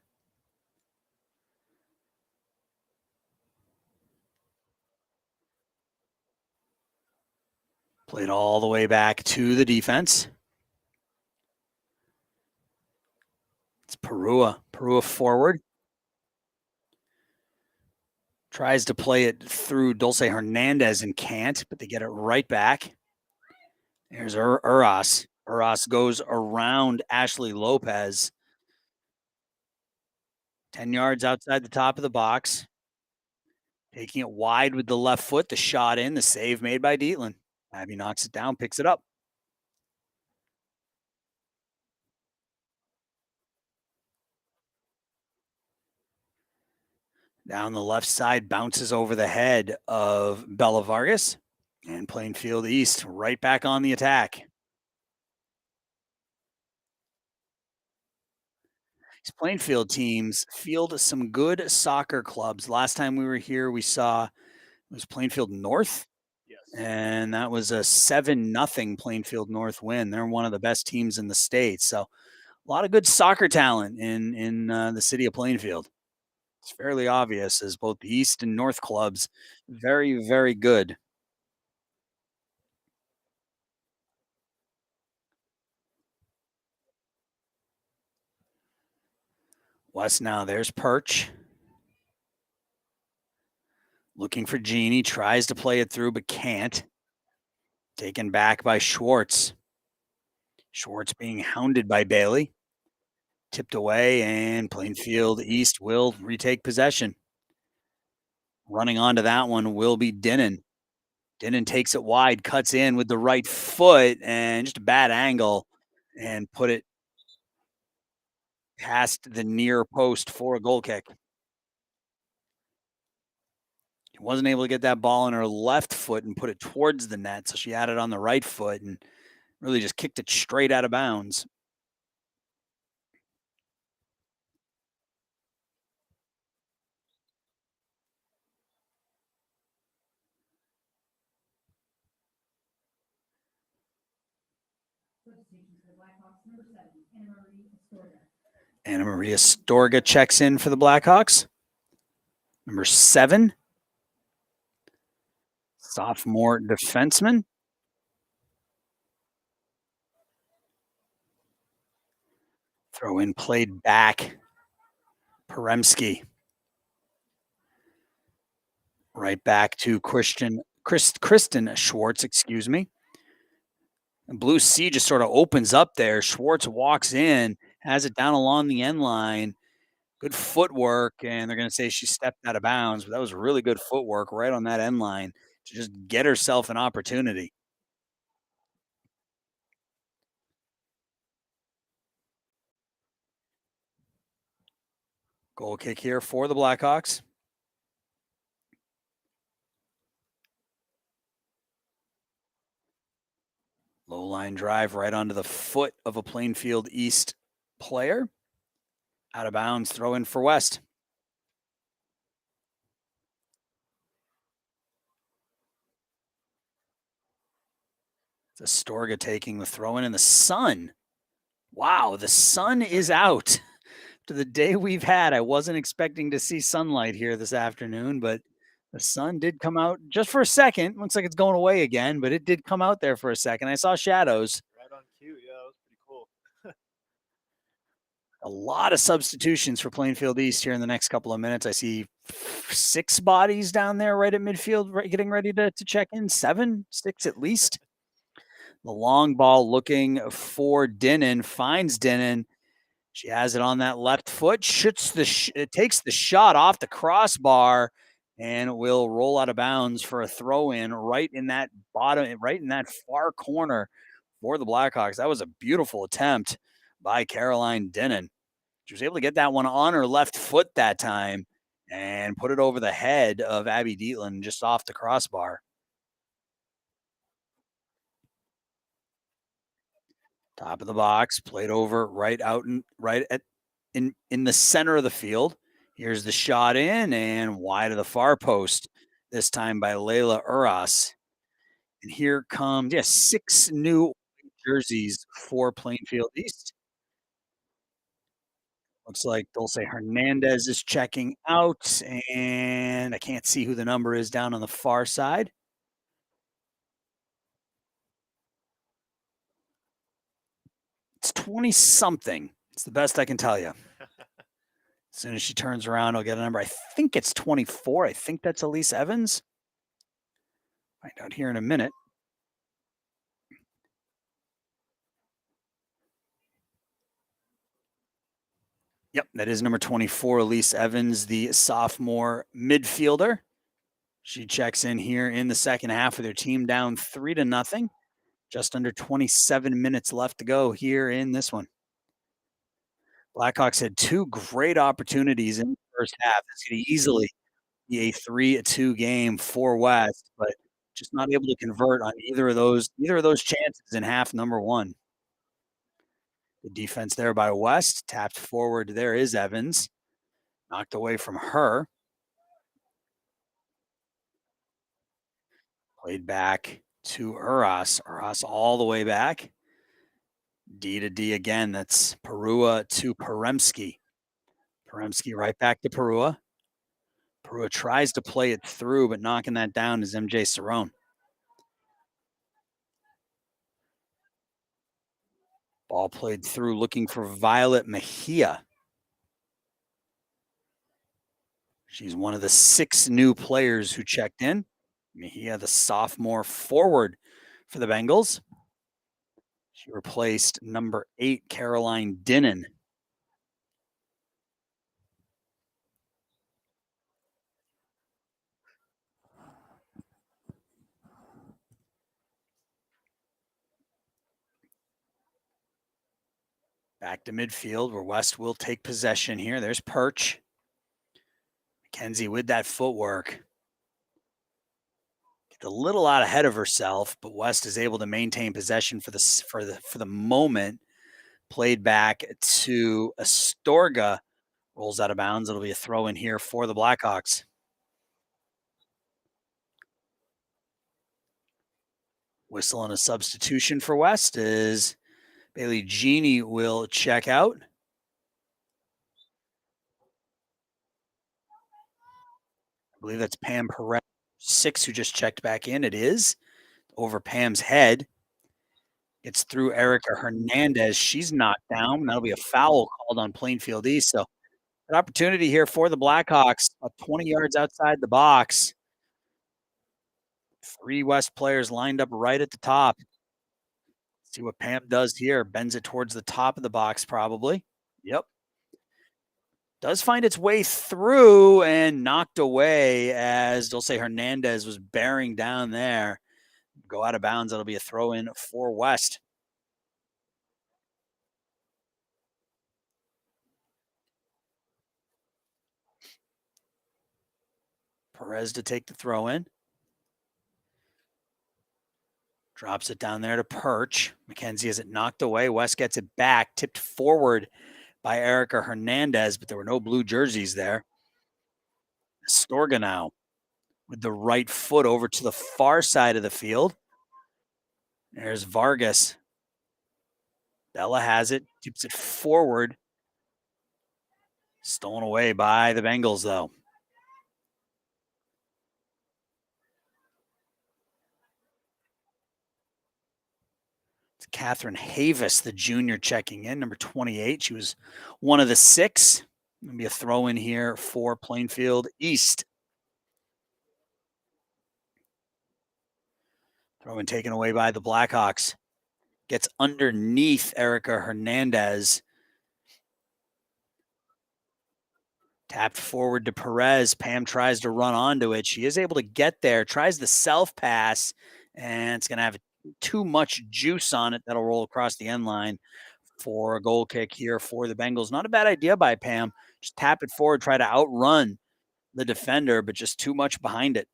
Played all the way back to the defense. It's Perua. Perua forward. Tries to play it through Dulce Hernandez and can't, but they get it right back. There's Uras. Uras goes around Ashley Lopez. 10 yards outside the top of the box. Taking it wide with the left foot. The shot in. The save made by Dietland. Abby knocks it down, picks it up. Down the left side, bounces over the head of Bella Vargas. And Plainfield East right back on the attack. These Plainfield teams field some good soccer clubs. Last time we were here, we saw it was Plainfield North. Yes. And that was a 7-0 Plainfield North win. They're one of the best teams in the state. So a lot of good soccer talent in the city of Plainfield. It's fairly obvious as both the East and North clubs, very, very good. West now, there's Perch. Looking for Genie, tries to play it through but can't. Taken back by Schwartz. Schwartz being hounded by Bailey. Tipped away, and Plainfield East will retake possession. Running onto that one will be Dinnan. Dinnan takes it wide, cuts in with the right foot, and just a bad angle, and put it past the near post for a goal kick. She wasn't able to get that ball on her left foot and put it towards the net, so she had it on the right foot and really just kicked it straight out of bounds. Anna Maria Storga checks in for the Blackhawks. Number 7, sophomore defenseman. Throw in played back. Peremski. Right back to Kristen Schwartz, excuse me. And Blue Sea just sort of opens up there. Schwartz walks in, has it down along the end line. Good footwork, and they're going to say she stepped out of bounds, but that was really good footwork right on that end line to just get herself an opportunity. Goal kick here for the Blackhawks. Low line drive right onto the foot of a Plainfield East player. Out of bounds, throw in for West. It's Astorga taking the throw in the sun. Wow, the sun is out. To the day we've had, I wasn't expecting to see sunlight here this afternoon, but the sun did come out just for a second. Looks like it's going away again, but it did come out there for a second. I saw shadows. Right on cue. Yeah, that was pretty cool. A lot of substitutions for Plainfield East here in the next couple of minutes. I see 6 bodies down there right at midfield, getting ready to check in. 7, 6 at least. The long ball looking for Dinnan, finds Dinnan. She has it on that left foot, it takes the shot off the crossbar, and will roll out of bounds for a throw in right in that far corner for the Blackhawks. That was a beautiful attempt by Caroline Dinnan. She was able to get that one on her left foot that time and put it over the head of Abby Dietland just off the crossbar. Top of the box, played over right out and right at in the center of the field. Here's the shot in and wide of the far post, this time by Layla Uras. And here comes 6 new jerseys for Plainfield East. Looks like Dulce Hernandez is checking out, and I can't see who the number is down on the far side. It's 20 something. It's the best I can tell you. As soon as she turns around, I'll get a number. I think it's 24. I think that's Elise Evans. Find out here in a minute. Yep, that is number 24, Elise Evans, the sophomore midfielder. She checks in here in the second half with her team down 3-0. Just under 27 minutes left to go here in this one. Blackhawks had 2 great opportunities in the first half. This could easily be a 3-2 game for West, but just not able to convert on either of those chances in half number 1. The defense there by West, tapped forward. There is Evans, knocked away from her. Played back to Uras. Uras all the way back. D to D again. That's Perua to Peremski. Peremski right back to Perua. Perua tries to play it through, but knocking that down is MJ Cerrone. Ball played through, looking for Violet Mejia. She's one of the 6 new players who checked in. Mejia, the sophomore forward for the Bengals. She replaced number 8, Caroline Dinnan. Back to midfield where West will take possession here. There's Perch. Mackenzie with that footwork. Gets a little out ahead of herself, but West is able to maintain possession for the moment. Played back to Astorga. Rolls out of bounds. It'll be a throw in here for the Blackhawks. Whistle and a substitution for West is Bailey Genie will check out. I believe that's Pam Perez 6 who just checked back in. It is over Pam's head. Gets through Erica Hernandez. She's knocked down. That'll be a foul called on Plainfield East. So an opportunity here for the Blackhawks, about 20 yards outside the box. 3 West players lined up right at the top. See what Pam does here. Bends it towards the top of the box, probably. Yep. Does find its way through and knocked away as Dulce Hernandez was bearing down there. Go out of bounds. That'll be a throw in for West. Perez to take the throw in. Drops it down there to Perch. Mackenzie has it knocked away. West gets it back, tipped forward by Erica Hernandez, but there were no blue jerseys there. Storga now with the right foot over to the far side of the field. There's Vargas. Bella has it, tips it forward. Stolen away by the Bengals, though. It's Catherine Havis, the junior, checking in, number 28. She was one of the 6. Going to be a throw in here for Plainfield East. Throw in taken away by the Blackhawks. Gets underneath Erica Hernandez. Tapped forward to Perez. Pam tries to run onto it. She is able to get there, tries the self pass, and it's going to have too much juice on it. That'll roll across the end line for a goal kick here for the Bengals. Not a bad idea by Pam. Just tap it forward, try to outrun the defender, but just too much behind it.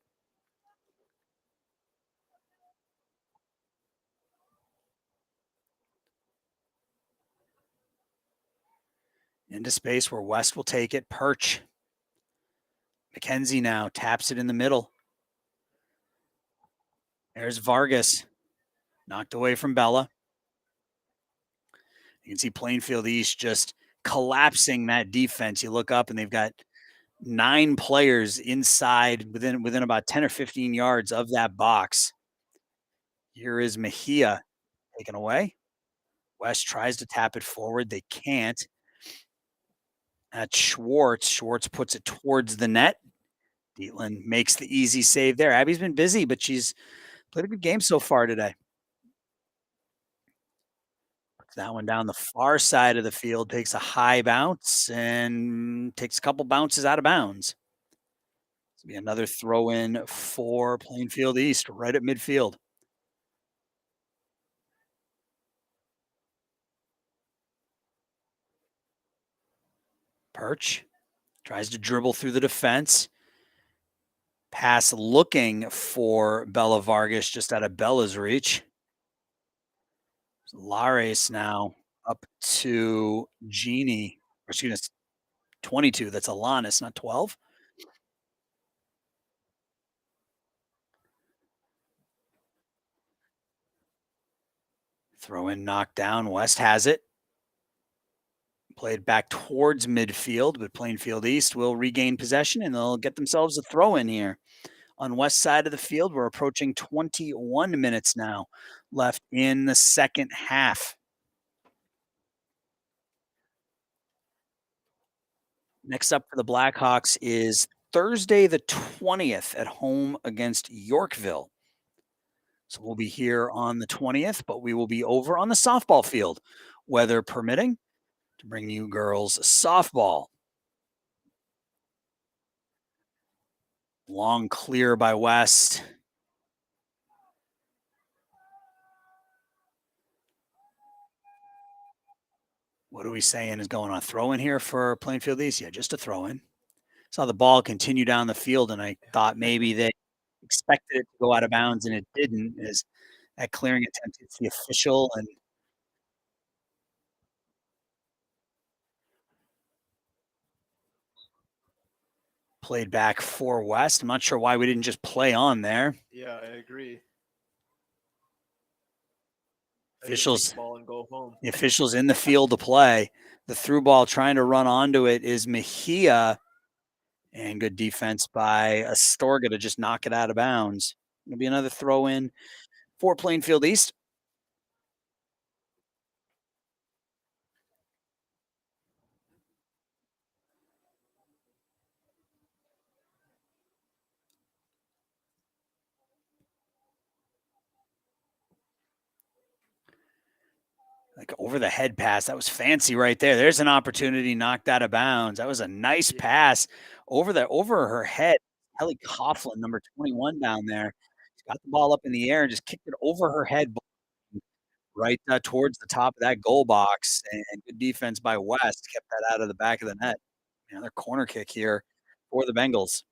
Into space where West will take it. Perch. Mackenzie now taps it in the middle. There's Vargas. Knocked away from Bella. You can see Plainfield East just collapsing that defense. You look up and they've got 9 players inside within about 10 or 15 yards of that box. Here is Mejia taken away. West tries to tap it forward. They can't. At Schwartz. Schwartz puts it towards the net. Dietland makes the easy save there. Abby's been busy, but she's played a good game so far today. Puts that one down the far side of the field, takes a high bounce and takes a couple bounces out of bounds. This will be another throw in for Plainfield East right at midfield. Perch tries to dribble through the defense. Pass looking for Bella Vargas just out of Bella's reach. Lares now up to Genie. Excuse me, 22. That's Alanis, not 12. Throw in, knocked down. West has it. Played back towards midfield, but Plainfield East will regain possession and they'll get themselves a throw in here. On west side of the field, we're approaching 21 minutes now left in the second half. Next up for the Blackhawks is Thursday the 20th at home against Yorkville. So we'll be here on the 20th, but we will be over on the softball field, weather permitting, to bring you girls softball. Long clear by West. What are we saying is going on? Throw in here for Plainfield East? Yeah, just a throw in. Saw the ball continue down the field, and I thought maybe they expected it to go out of bounds, and it didn't. As that clearing attempt hits the official and played back for West. I'm not sure why we didn't just play on there. Yeah, I agree. I just take the Officials, ball and go home. the officials in the field to play. The through ball trying to run onto it is Mejia, and good defense by Astorga to just knock it out of bounds. It'll be another throw in for Plainfield East. Like over the head pass. That was fancy right there. There's an opportunity knocked out of bounds. That was a nice Yeah. pass over her head. Kelly Coughlin, number 21 down there. She's got the ball up in the air and just kicked it over her head right towards the top of that goal box. And good defense by West kept that out of the back of the net. Another corner kick here for the Bengals.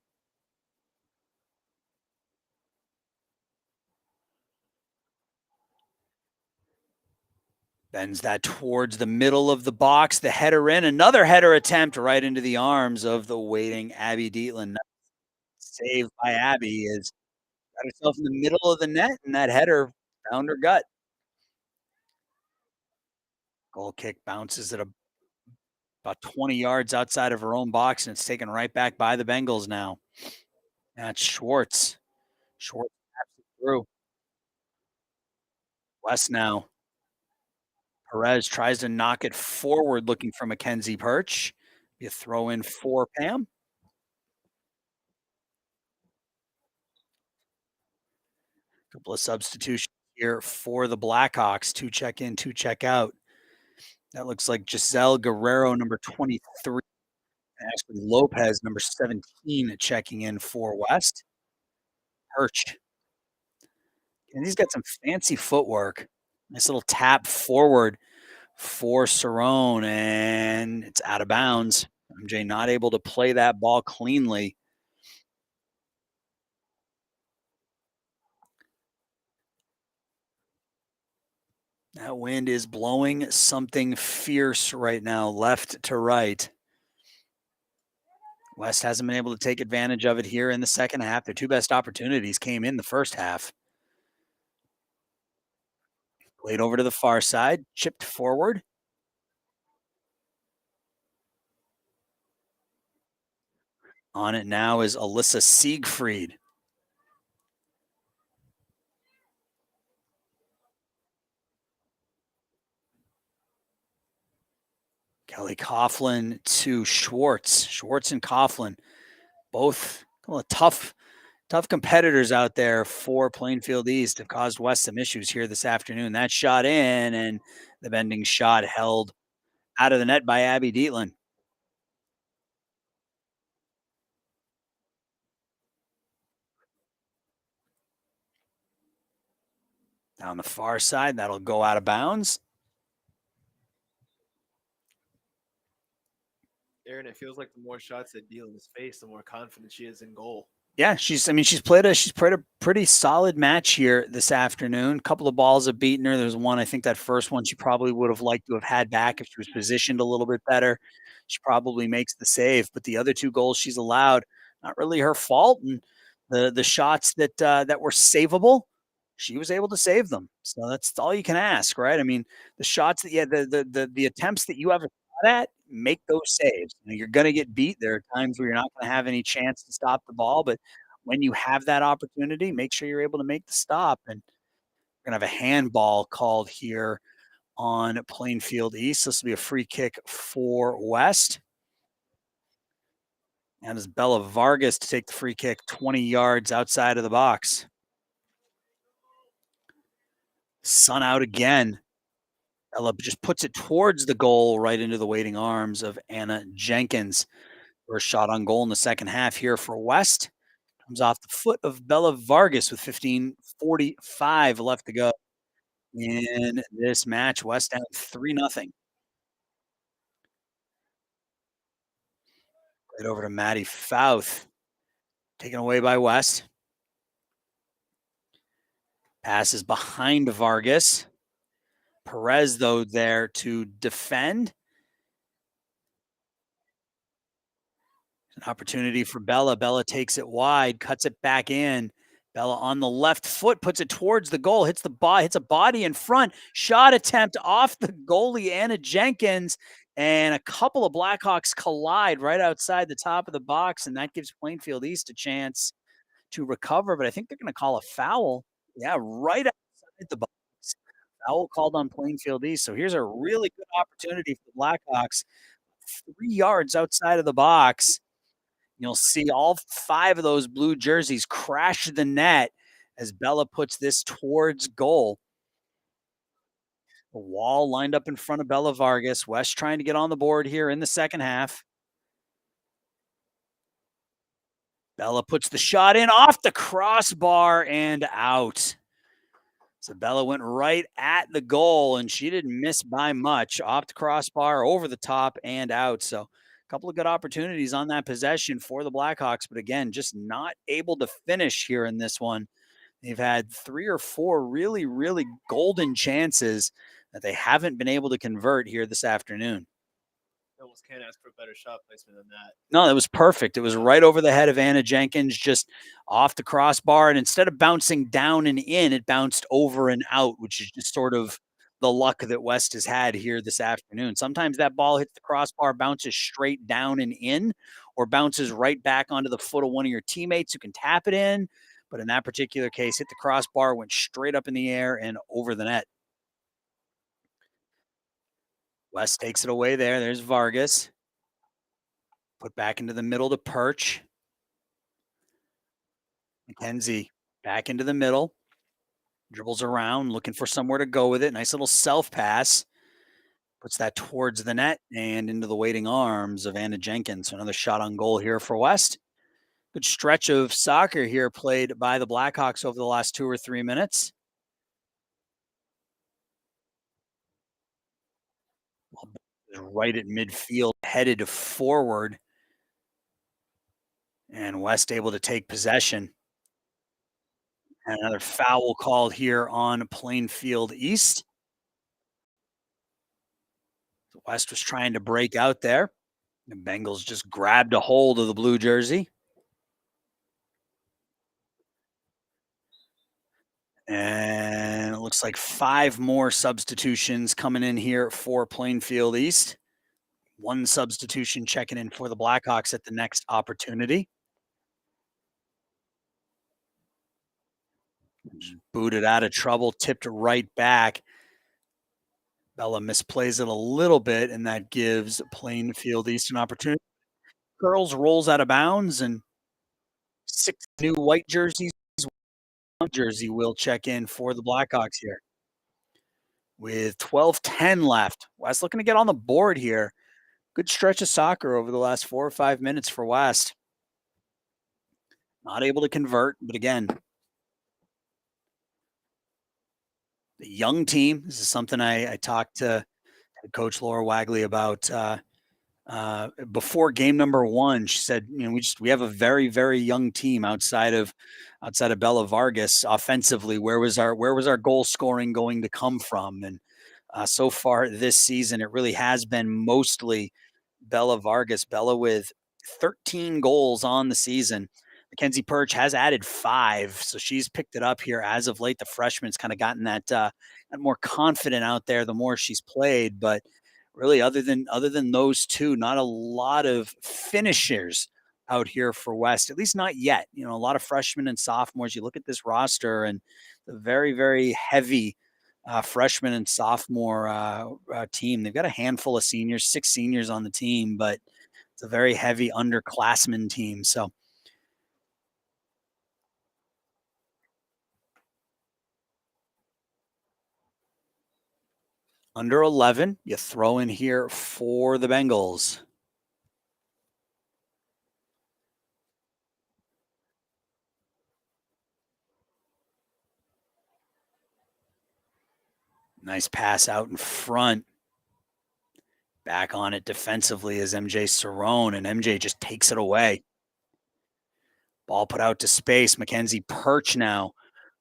Bends that towards the middle of the box. The header in. Another header attempt right into the arms of the waiting Abby Dietland. Saved by Abby is got herself in the middle of the net, and that header found her gut. Goal kick bounces at about 20 yards outside of her own box, and it's taken right back by the Bengals now. That's Schwartz. Schwartz taps it through. West now. Perez tries to knock it forward, looking for Mackenzie Perch. Be a throw in for Pam. Couple of substitutions here for the Blackhawks. 2 check in, 2 check out. That looks like Giselle Guerrero, number 23. Ashley Lopez, number 17, checking in for West. Perch. And he's got some fancy footwork. Nice little tap forward for Cerrone, and it's out of bounds. MJ not able to play that ball cleanly. That wind is blowing something fierce right now, left to right. West hasn't been able to take advantage of it here in the second half. Their two best opportunities came in the first half. Played over to the far side, chipped forward. On it now is Alyssa Siegfried. Kelly Coughlin to Schwartz. Schwartz and Coughlin, both tough competitors out there for Plainfield East, have caused West some issues here this afternoon. That shot in, and the bending shot held out of the net by Abby Dietland. Down the far side, that'll go out of bounds. Aaron, it feels like the more shots that deal in his face, the more confident she is in goal. Yeah, she's played a pretty solid match here this afternoon. A couple of balls have beaten her. There's one, I think that first one she probably would have liked to have had back if she was positioned a little bit better. She probably makes the save, but the other two goals she's allowed, not really her fault. And the shots that were savable, she was able to save them. So that's all you can ask, right? I mean, the shots that the attempts that you have a shot at, make those saves. You're going to get beat. There are times where you're not going to have any chance to stop the ball, but when you have that opportunity, make sure you're able to make the stop. And we're going to have a handball called here on Plainfield East. This will be a free kick for West. And it's Bella Vargas to take the free kick 20 yards outside of the box. Sun out again. Ella just puts it towards the goal, right into the waiting arms of Anna Jenkins. First shot on goal in the second half here for West. Comes off the foot of Bella Vargas with 15:45 left to go in this match. West down 3-0. Right over to Maddie Fouth. Taken away by West. Passes behind Vargas. Perez, though, there to defend. An opportunity for Bella. Bella takes it wide, cuts it back in. Bella on the left foot, puts it towards the goal, hits hits a body in front. Shot attempt off the goalie, Anna Jenkins, and a couple of Blackhawks collide right outside the top of the box, and that gives Plainfield East a chance to recover. But I think they're going to call a foul. Yeah, right outside the box. Foul called on Plainfield East. So here's a really good opportunity for the Blackhawks. 3 yards outside of the box. You'll see all 5 of those blue jerseys crash the net as Bella puts this towards goal. The wall lined up in front of Bella Vargas. West trying to get on the board here in the second half. Bella puts the shot in off the crossbar and out. So Bella went right at the goal, and she didn't miss by much. Off the crossbar, over the top, and out. So a couple of good opportunities on that possession for the Blackhawks, but again, just not able to finish here in this one. They've had 3 or 4 really, really golden chances that they haven't been able to convert here this afternoon. Almost can't ask for a better shot placement than that. No, that was perfect. It was right over the head of Anna Jenkins, just off the crossbar. And instead of bouncing down and in, it bounced over and out, which is just sort of the luck that West has had here this afternoon. Sometimes that ball hits the crossbar, bounces straight down and in, or bounces right back onto the foot of one of your teammates who can tap it in. But in that particular case, hit the crossbar, went straight up in the air and over the net. West takes it away there. There's Vargas. Put back into the middle to Perch. McKenzie back into the middle. Dribbles around, looking for somewhere to go with it. Nice little self pass. Puts that towards the net and into the waiting arms of Anna Jenkins. So another shot on goal here for West. Good stretch of soccer here played by the Blackhawks over the last 2 or 3 minutes. Right at midfield, headed forward. And West able to take possession. And another foul called here on Plainfield East. West was trying to break out there. The Bengals just grabbed a hold of the blue jersey. And it looks like 5 more substitutions coming in here for Plainfield East. 1 substitution checking in for the Blackhawks at the next opportunity. Just booted out of trouble, tipped right back. Bella misplays it a little bit, and that gives Plainfield East an opportunity. Curls rolls out of bounds, and 6 new white jerseys. One jersey will check in for the Blackhawks here. With 12:10 left. West looking to get on the board here. Good stretch of soccer over the last 4 or 5 minutes for West. Not able to convert, but again, the young team. This is something I talked to Coach Laura Wagley about before game number 1. She said, you know, we have a very, very young team outside of Bella Vargas offensively. Where was our goal scoring going to come from? And so far this season, it really has been mostly Bella Vargas. Bella with 13 goals on the season. Mackenzie Perch has added 5, so she's picked it up here as of late. The freshman's kind of gotten that more confident out there the more she's played. But really, other than those 2, not a lot of finishers out here for West, at least not yet. You know, a lot of freshmen and sophomores. You look at this roster, and the very, very heavy freshman and sophomore team. They've got a handful of seniors, 6 seniors on the team, but it's a very heavy underclassmen team. So Under 11, you throw in here for the Bengals. Nice pass out in front. Back on it defensively is MJ Cerrone, and MJ just takes it away. Ball put out to space. Mackenzie Perch now.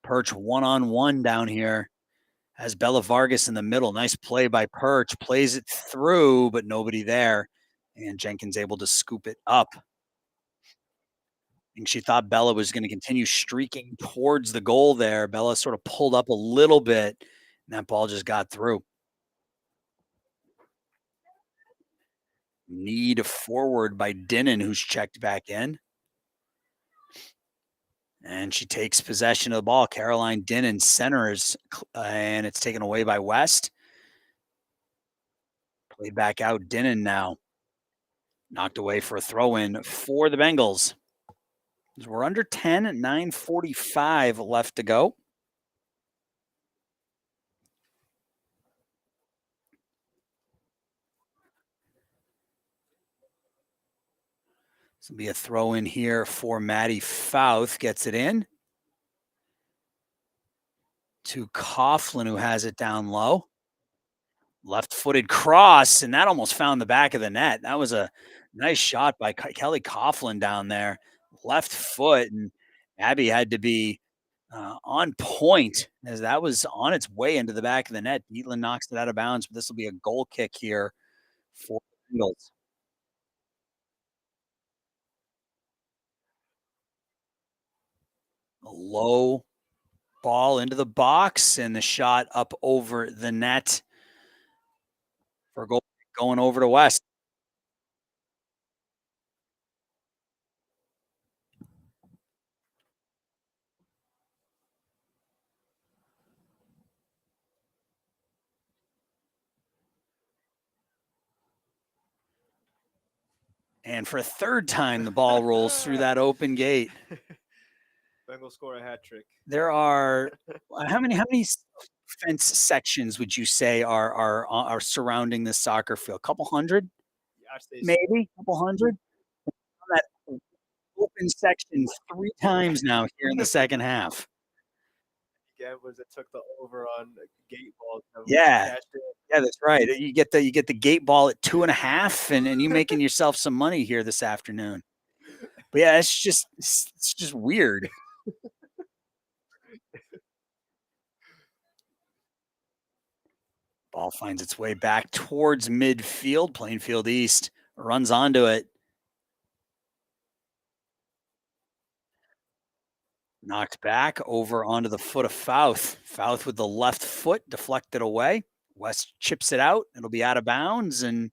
Perch one-on-one down here. Has Bella Vargas in the middle. Nice play by Perch. Plays it through, but nobody there. And Jenkins able to scoop it up. I think she thought Bella was going to continue streaking towards the goal there. Bella sort of pulled up a little bit, and that ball just got through. Need forward by Dinnan, who's checked back in. And she takes possession of the ball. Caroline Dinnan centers, and it's taken away by West. Played back out. Dinnan now. Knocked away for a throw in for the Bengals. We're under 10 at 9:45 left to go. This will be a throw in here for Maddie Fouth. Gets it in to Coughlin, who has it down low. Left footed cross, and that almost found the back of the net. That was a nice shot by Kelly Coughlin down there. Left foot, and Abby had to be on point as that was on its way into the back of the net. Dietland knocks it out of bounds, but this will be a goal kick here for the Bengals. A low ball into the box, and the shot up over the net for goal going over to West. And for a third time, the ball rolls through that open gate. Bengals score a hat trick. There are how many fence sections would you say are surrounding this soccer field? A couple hundred, I'd say maybe a couple hundred. That open section 3 times now here in the second half. gamblers that took the over on gate balls. Yeah, yeah, that's right. You get the gate ball at 2.5, and you making yourself some money here this afternoon. But yeah, it's just weird. Ball finds its way back towards midfield. Plainfield East runs onto it. Knocked back over onto the foot of Fouth. Fouth with the left foot deflected away. West chips it out. It'll be out of bounds, and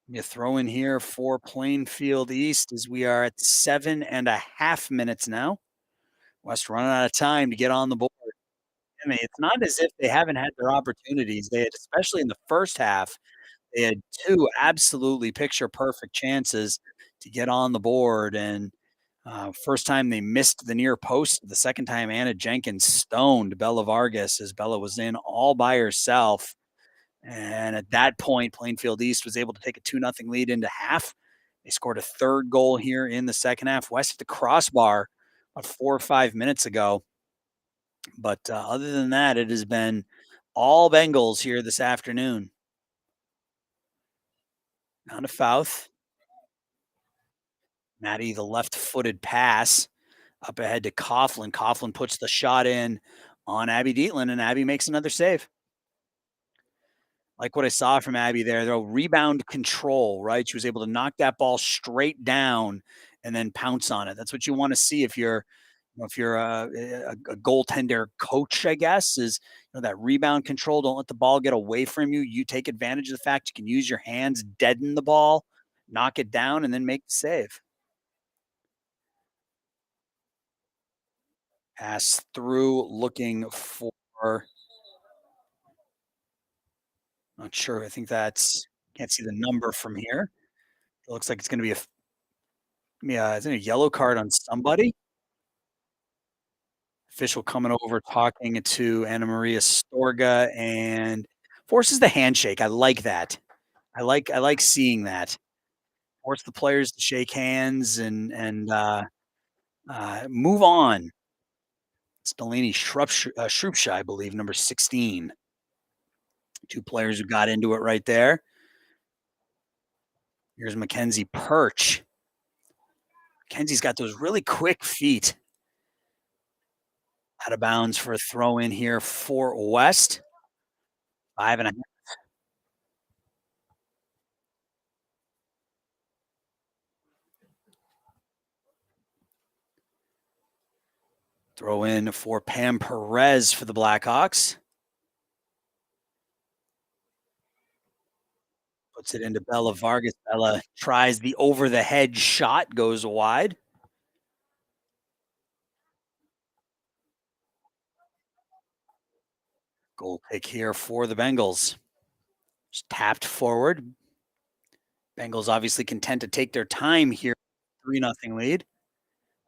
you throw in here for Plainfield East as we are at 7.5 minutes now. West running out of time to get on the board. I mean, it's not as if they haven't had their opportunities. They had, especially in the first half, they had two absolutely picture perfect chances to get on the board. And first time they missed the near post. The second time, Anna Jenkins stoned Bella Vargas as Bella was in all by herself. And at that point, Plainfield East was able to take a 2-0 lead into half. They scored a third goal here in the second half. West at the crossbar about 4 or 5 minutes ago. But other than that, it has been all Bengals here this afternoon. Down to Fouth. Maddie, the left-footed pass up ahead to Coughlin. Coughlin puts the shot in on Abby Dietland, and Abby makes another save. Like what I saw from Abby there, though, rebound control, right? She was able to knock that ball straight down and then pounce on it. That's what you want to see if you're a goaltender coach, I guess, is that rebound control. Don't let the ball get away from you. You take advantage of the fact you can use your hands, deaden the ball, knock it down, and then make the save. Pass through, looking for. Not sure. I think that's can't see the number from here. It looks like it's going to be yeah, isn't it a yellow card on somebody? I Official coming over, talking to Anna Maria Storga and forces the handshake. I like that. I like seeing that. Force the players to shake hands and move on. It's Delaney Shrupsha, I believe, number 16. Two players who got into it right there. Here's Mackenzie Perch. Mackenzie's got those really quick feet. Out of bounds for a throw in here for West. 5.5. Throw in for Pam Perez for the Blackhawks. Puts it into Bella Vargas. Bella tries the over the head shot, goes wide. Goal kick here for the Bengals. Just tapped forward. Bengals obviously content to take their time here. 3-0 lead.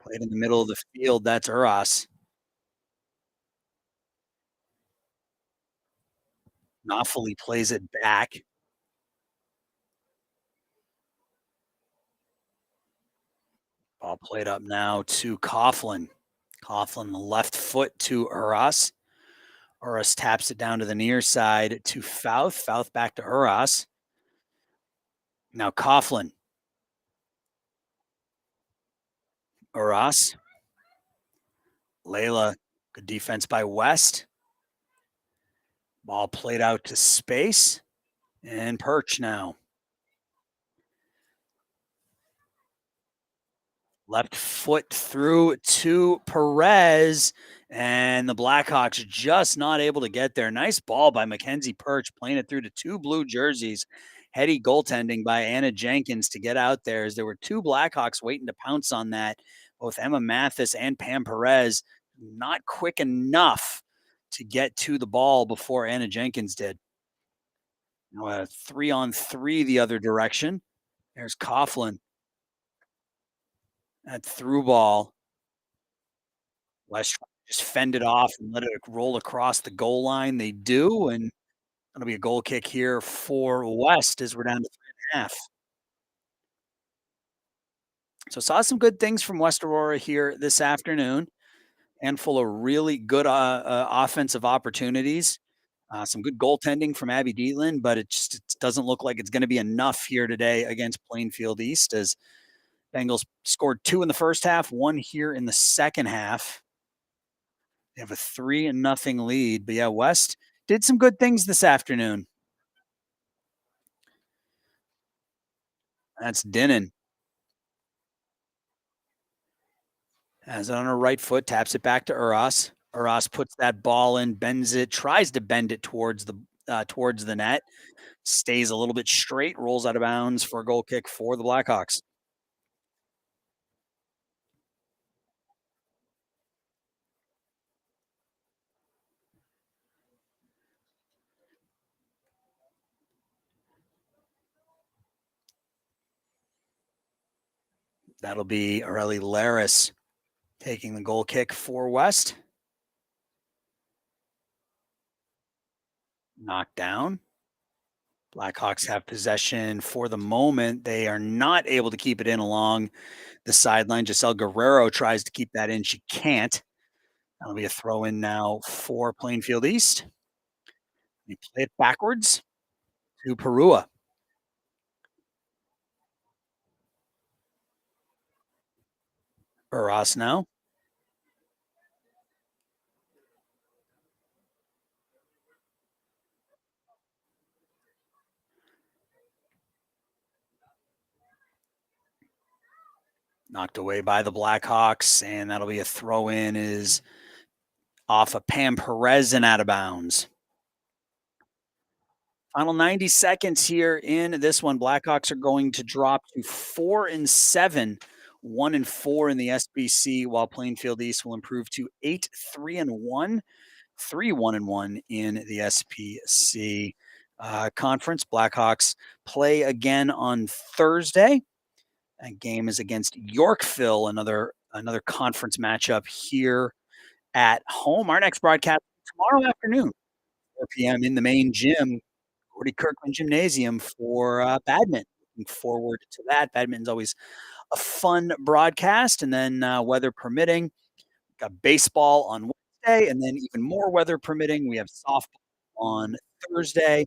Played in the middle of the field. That's Uras. Knopfli plays it back. Ball played up now to Coughlin. Coughlin, the left foot to Uras. Uras taps it down to the near side to Fouth. Fouth back to Uras. Now Coughlin. Uras. Layla, good defense by West. Ball played out to space. And Perch now. Left foot through to Perez. And the Blackhawks just not able to get there. Nice ball by Mackenzie Perch, playing it through to two blue jerseys. Heady goaltending by Anna Jenkins to get out there, as there were two Blackhawks waiting to pounce on that. Both Emma Mathis and Pam Perez not quick enough to get to the ball before Anna Jenkins did. 3-on-3 the other direction. There's Coughlin. That through ball. West just fend it off and let it roll across the goal line. They do, and that'll be a goal kick here for West as we're down to 3.5. So saw some good things from West Aurora here this afternoon. Handful of really good offensive opportunities. Some good goaltending from Abby Dietland, but it doesn't look like it's going to be enough here today against Plainfield East, as Bengals scored 2 in the first half, 1 here in the second half. They have a 3-0 lead. But yeah, West did some good things this afternoon. That's Dinnan. Has it on her right foot, taps it back to Uras. Uras puts that ball in, bends it, tries to bend it towards the net. Stays a little bit straight, rolls out of bounds for a goal kick for the Blackhawks. That'll be Aurelie Laris taking the goal kick for West. Knocked down. Blackhawks have possession for the moment. They are not able to keep it in along the sideline. Giselle Guerrero tries to keep that in. She can't. That'll be a throw in now for Plainfield East. They play it backwards to Perua. Uras now. Knocked away by the Blackhawks, and that'll be a throw in, is off of Pam Perez and out of bounds. Final 90 seconds here in this one. Blackhawks are going to drop to 4-7, 1-4 in the SBC, while Plainfield East will improve to 8-3-1, 3-1-1 in the SPC conference. Blackhawks play again on Thursday. That game is against Yorkville, another conference matchup here at home. Our next broadcast tomorrow afternoon, 4 p.m. in the main gym, Gordy Kirkland Gymnasium for badminton. Looking forward to that. Badminton's always a fun broadcast. And then, weather permitting, got baseball on Wednesday, and then even more weather permitting, we have softball on Thursday.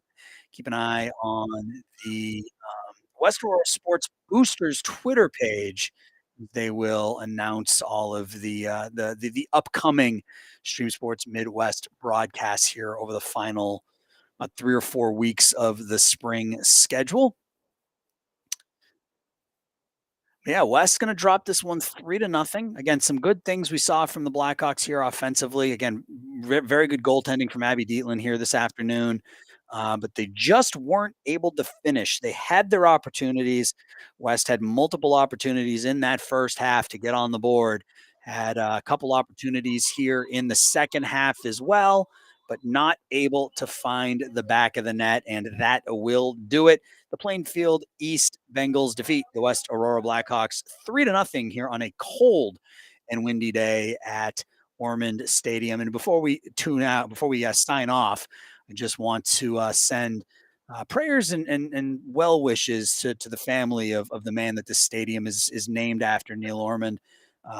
Keep an eye on the West Aurora Sports Boosters Twitter page. They will announce all of the upcoming Stream Sports Midwest broadcasts here over the final 3 or 4 weeks of the spring schedule. Yeah, West going to drop this one 3-0. Again, some good things we saw from the Blackhawks here offensively. Again, very good goaltending from Abby Dietland here this afternoon, but they just weren't able to finish. They had their opportunities. West had multiple opportunities in that first half to get on the board. Had a couple opportunities here in the second half as well, but not able to find the back of the net, and that will do it. The Plainfield East Bengals defeat the West Aurora Blackhawks 3-0 here on a cold and windy day at Ormond Stadium. And before we tune out, before we sign off, I just want to send prayers and well wishes to the family of the man that this stadium is named after. Neil Ormond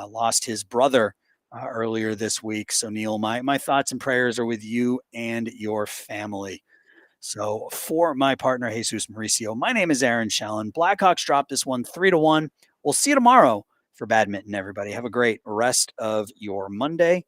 lost his brother earlier this week. So Neil, my thoughts and prayers are with you and your family. So for my partner, Jesus Mauricio, my name is Aaron Shallon. Blackhawks dropped this one 3-1. We'll see you tomorrow for badminton, everybody. Have a great rest of your Monday.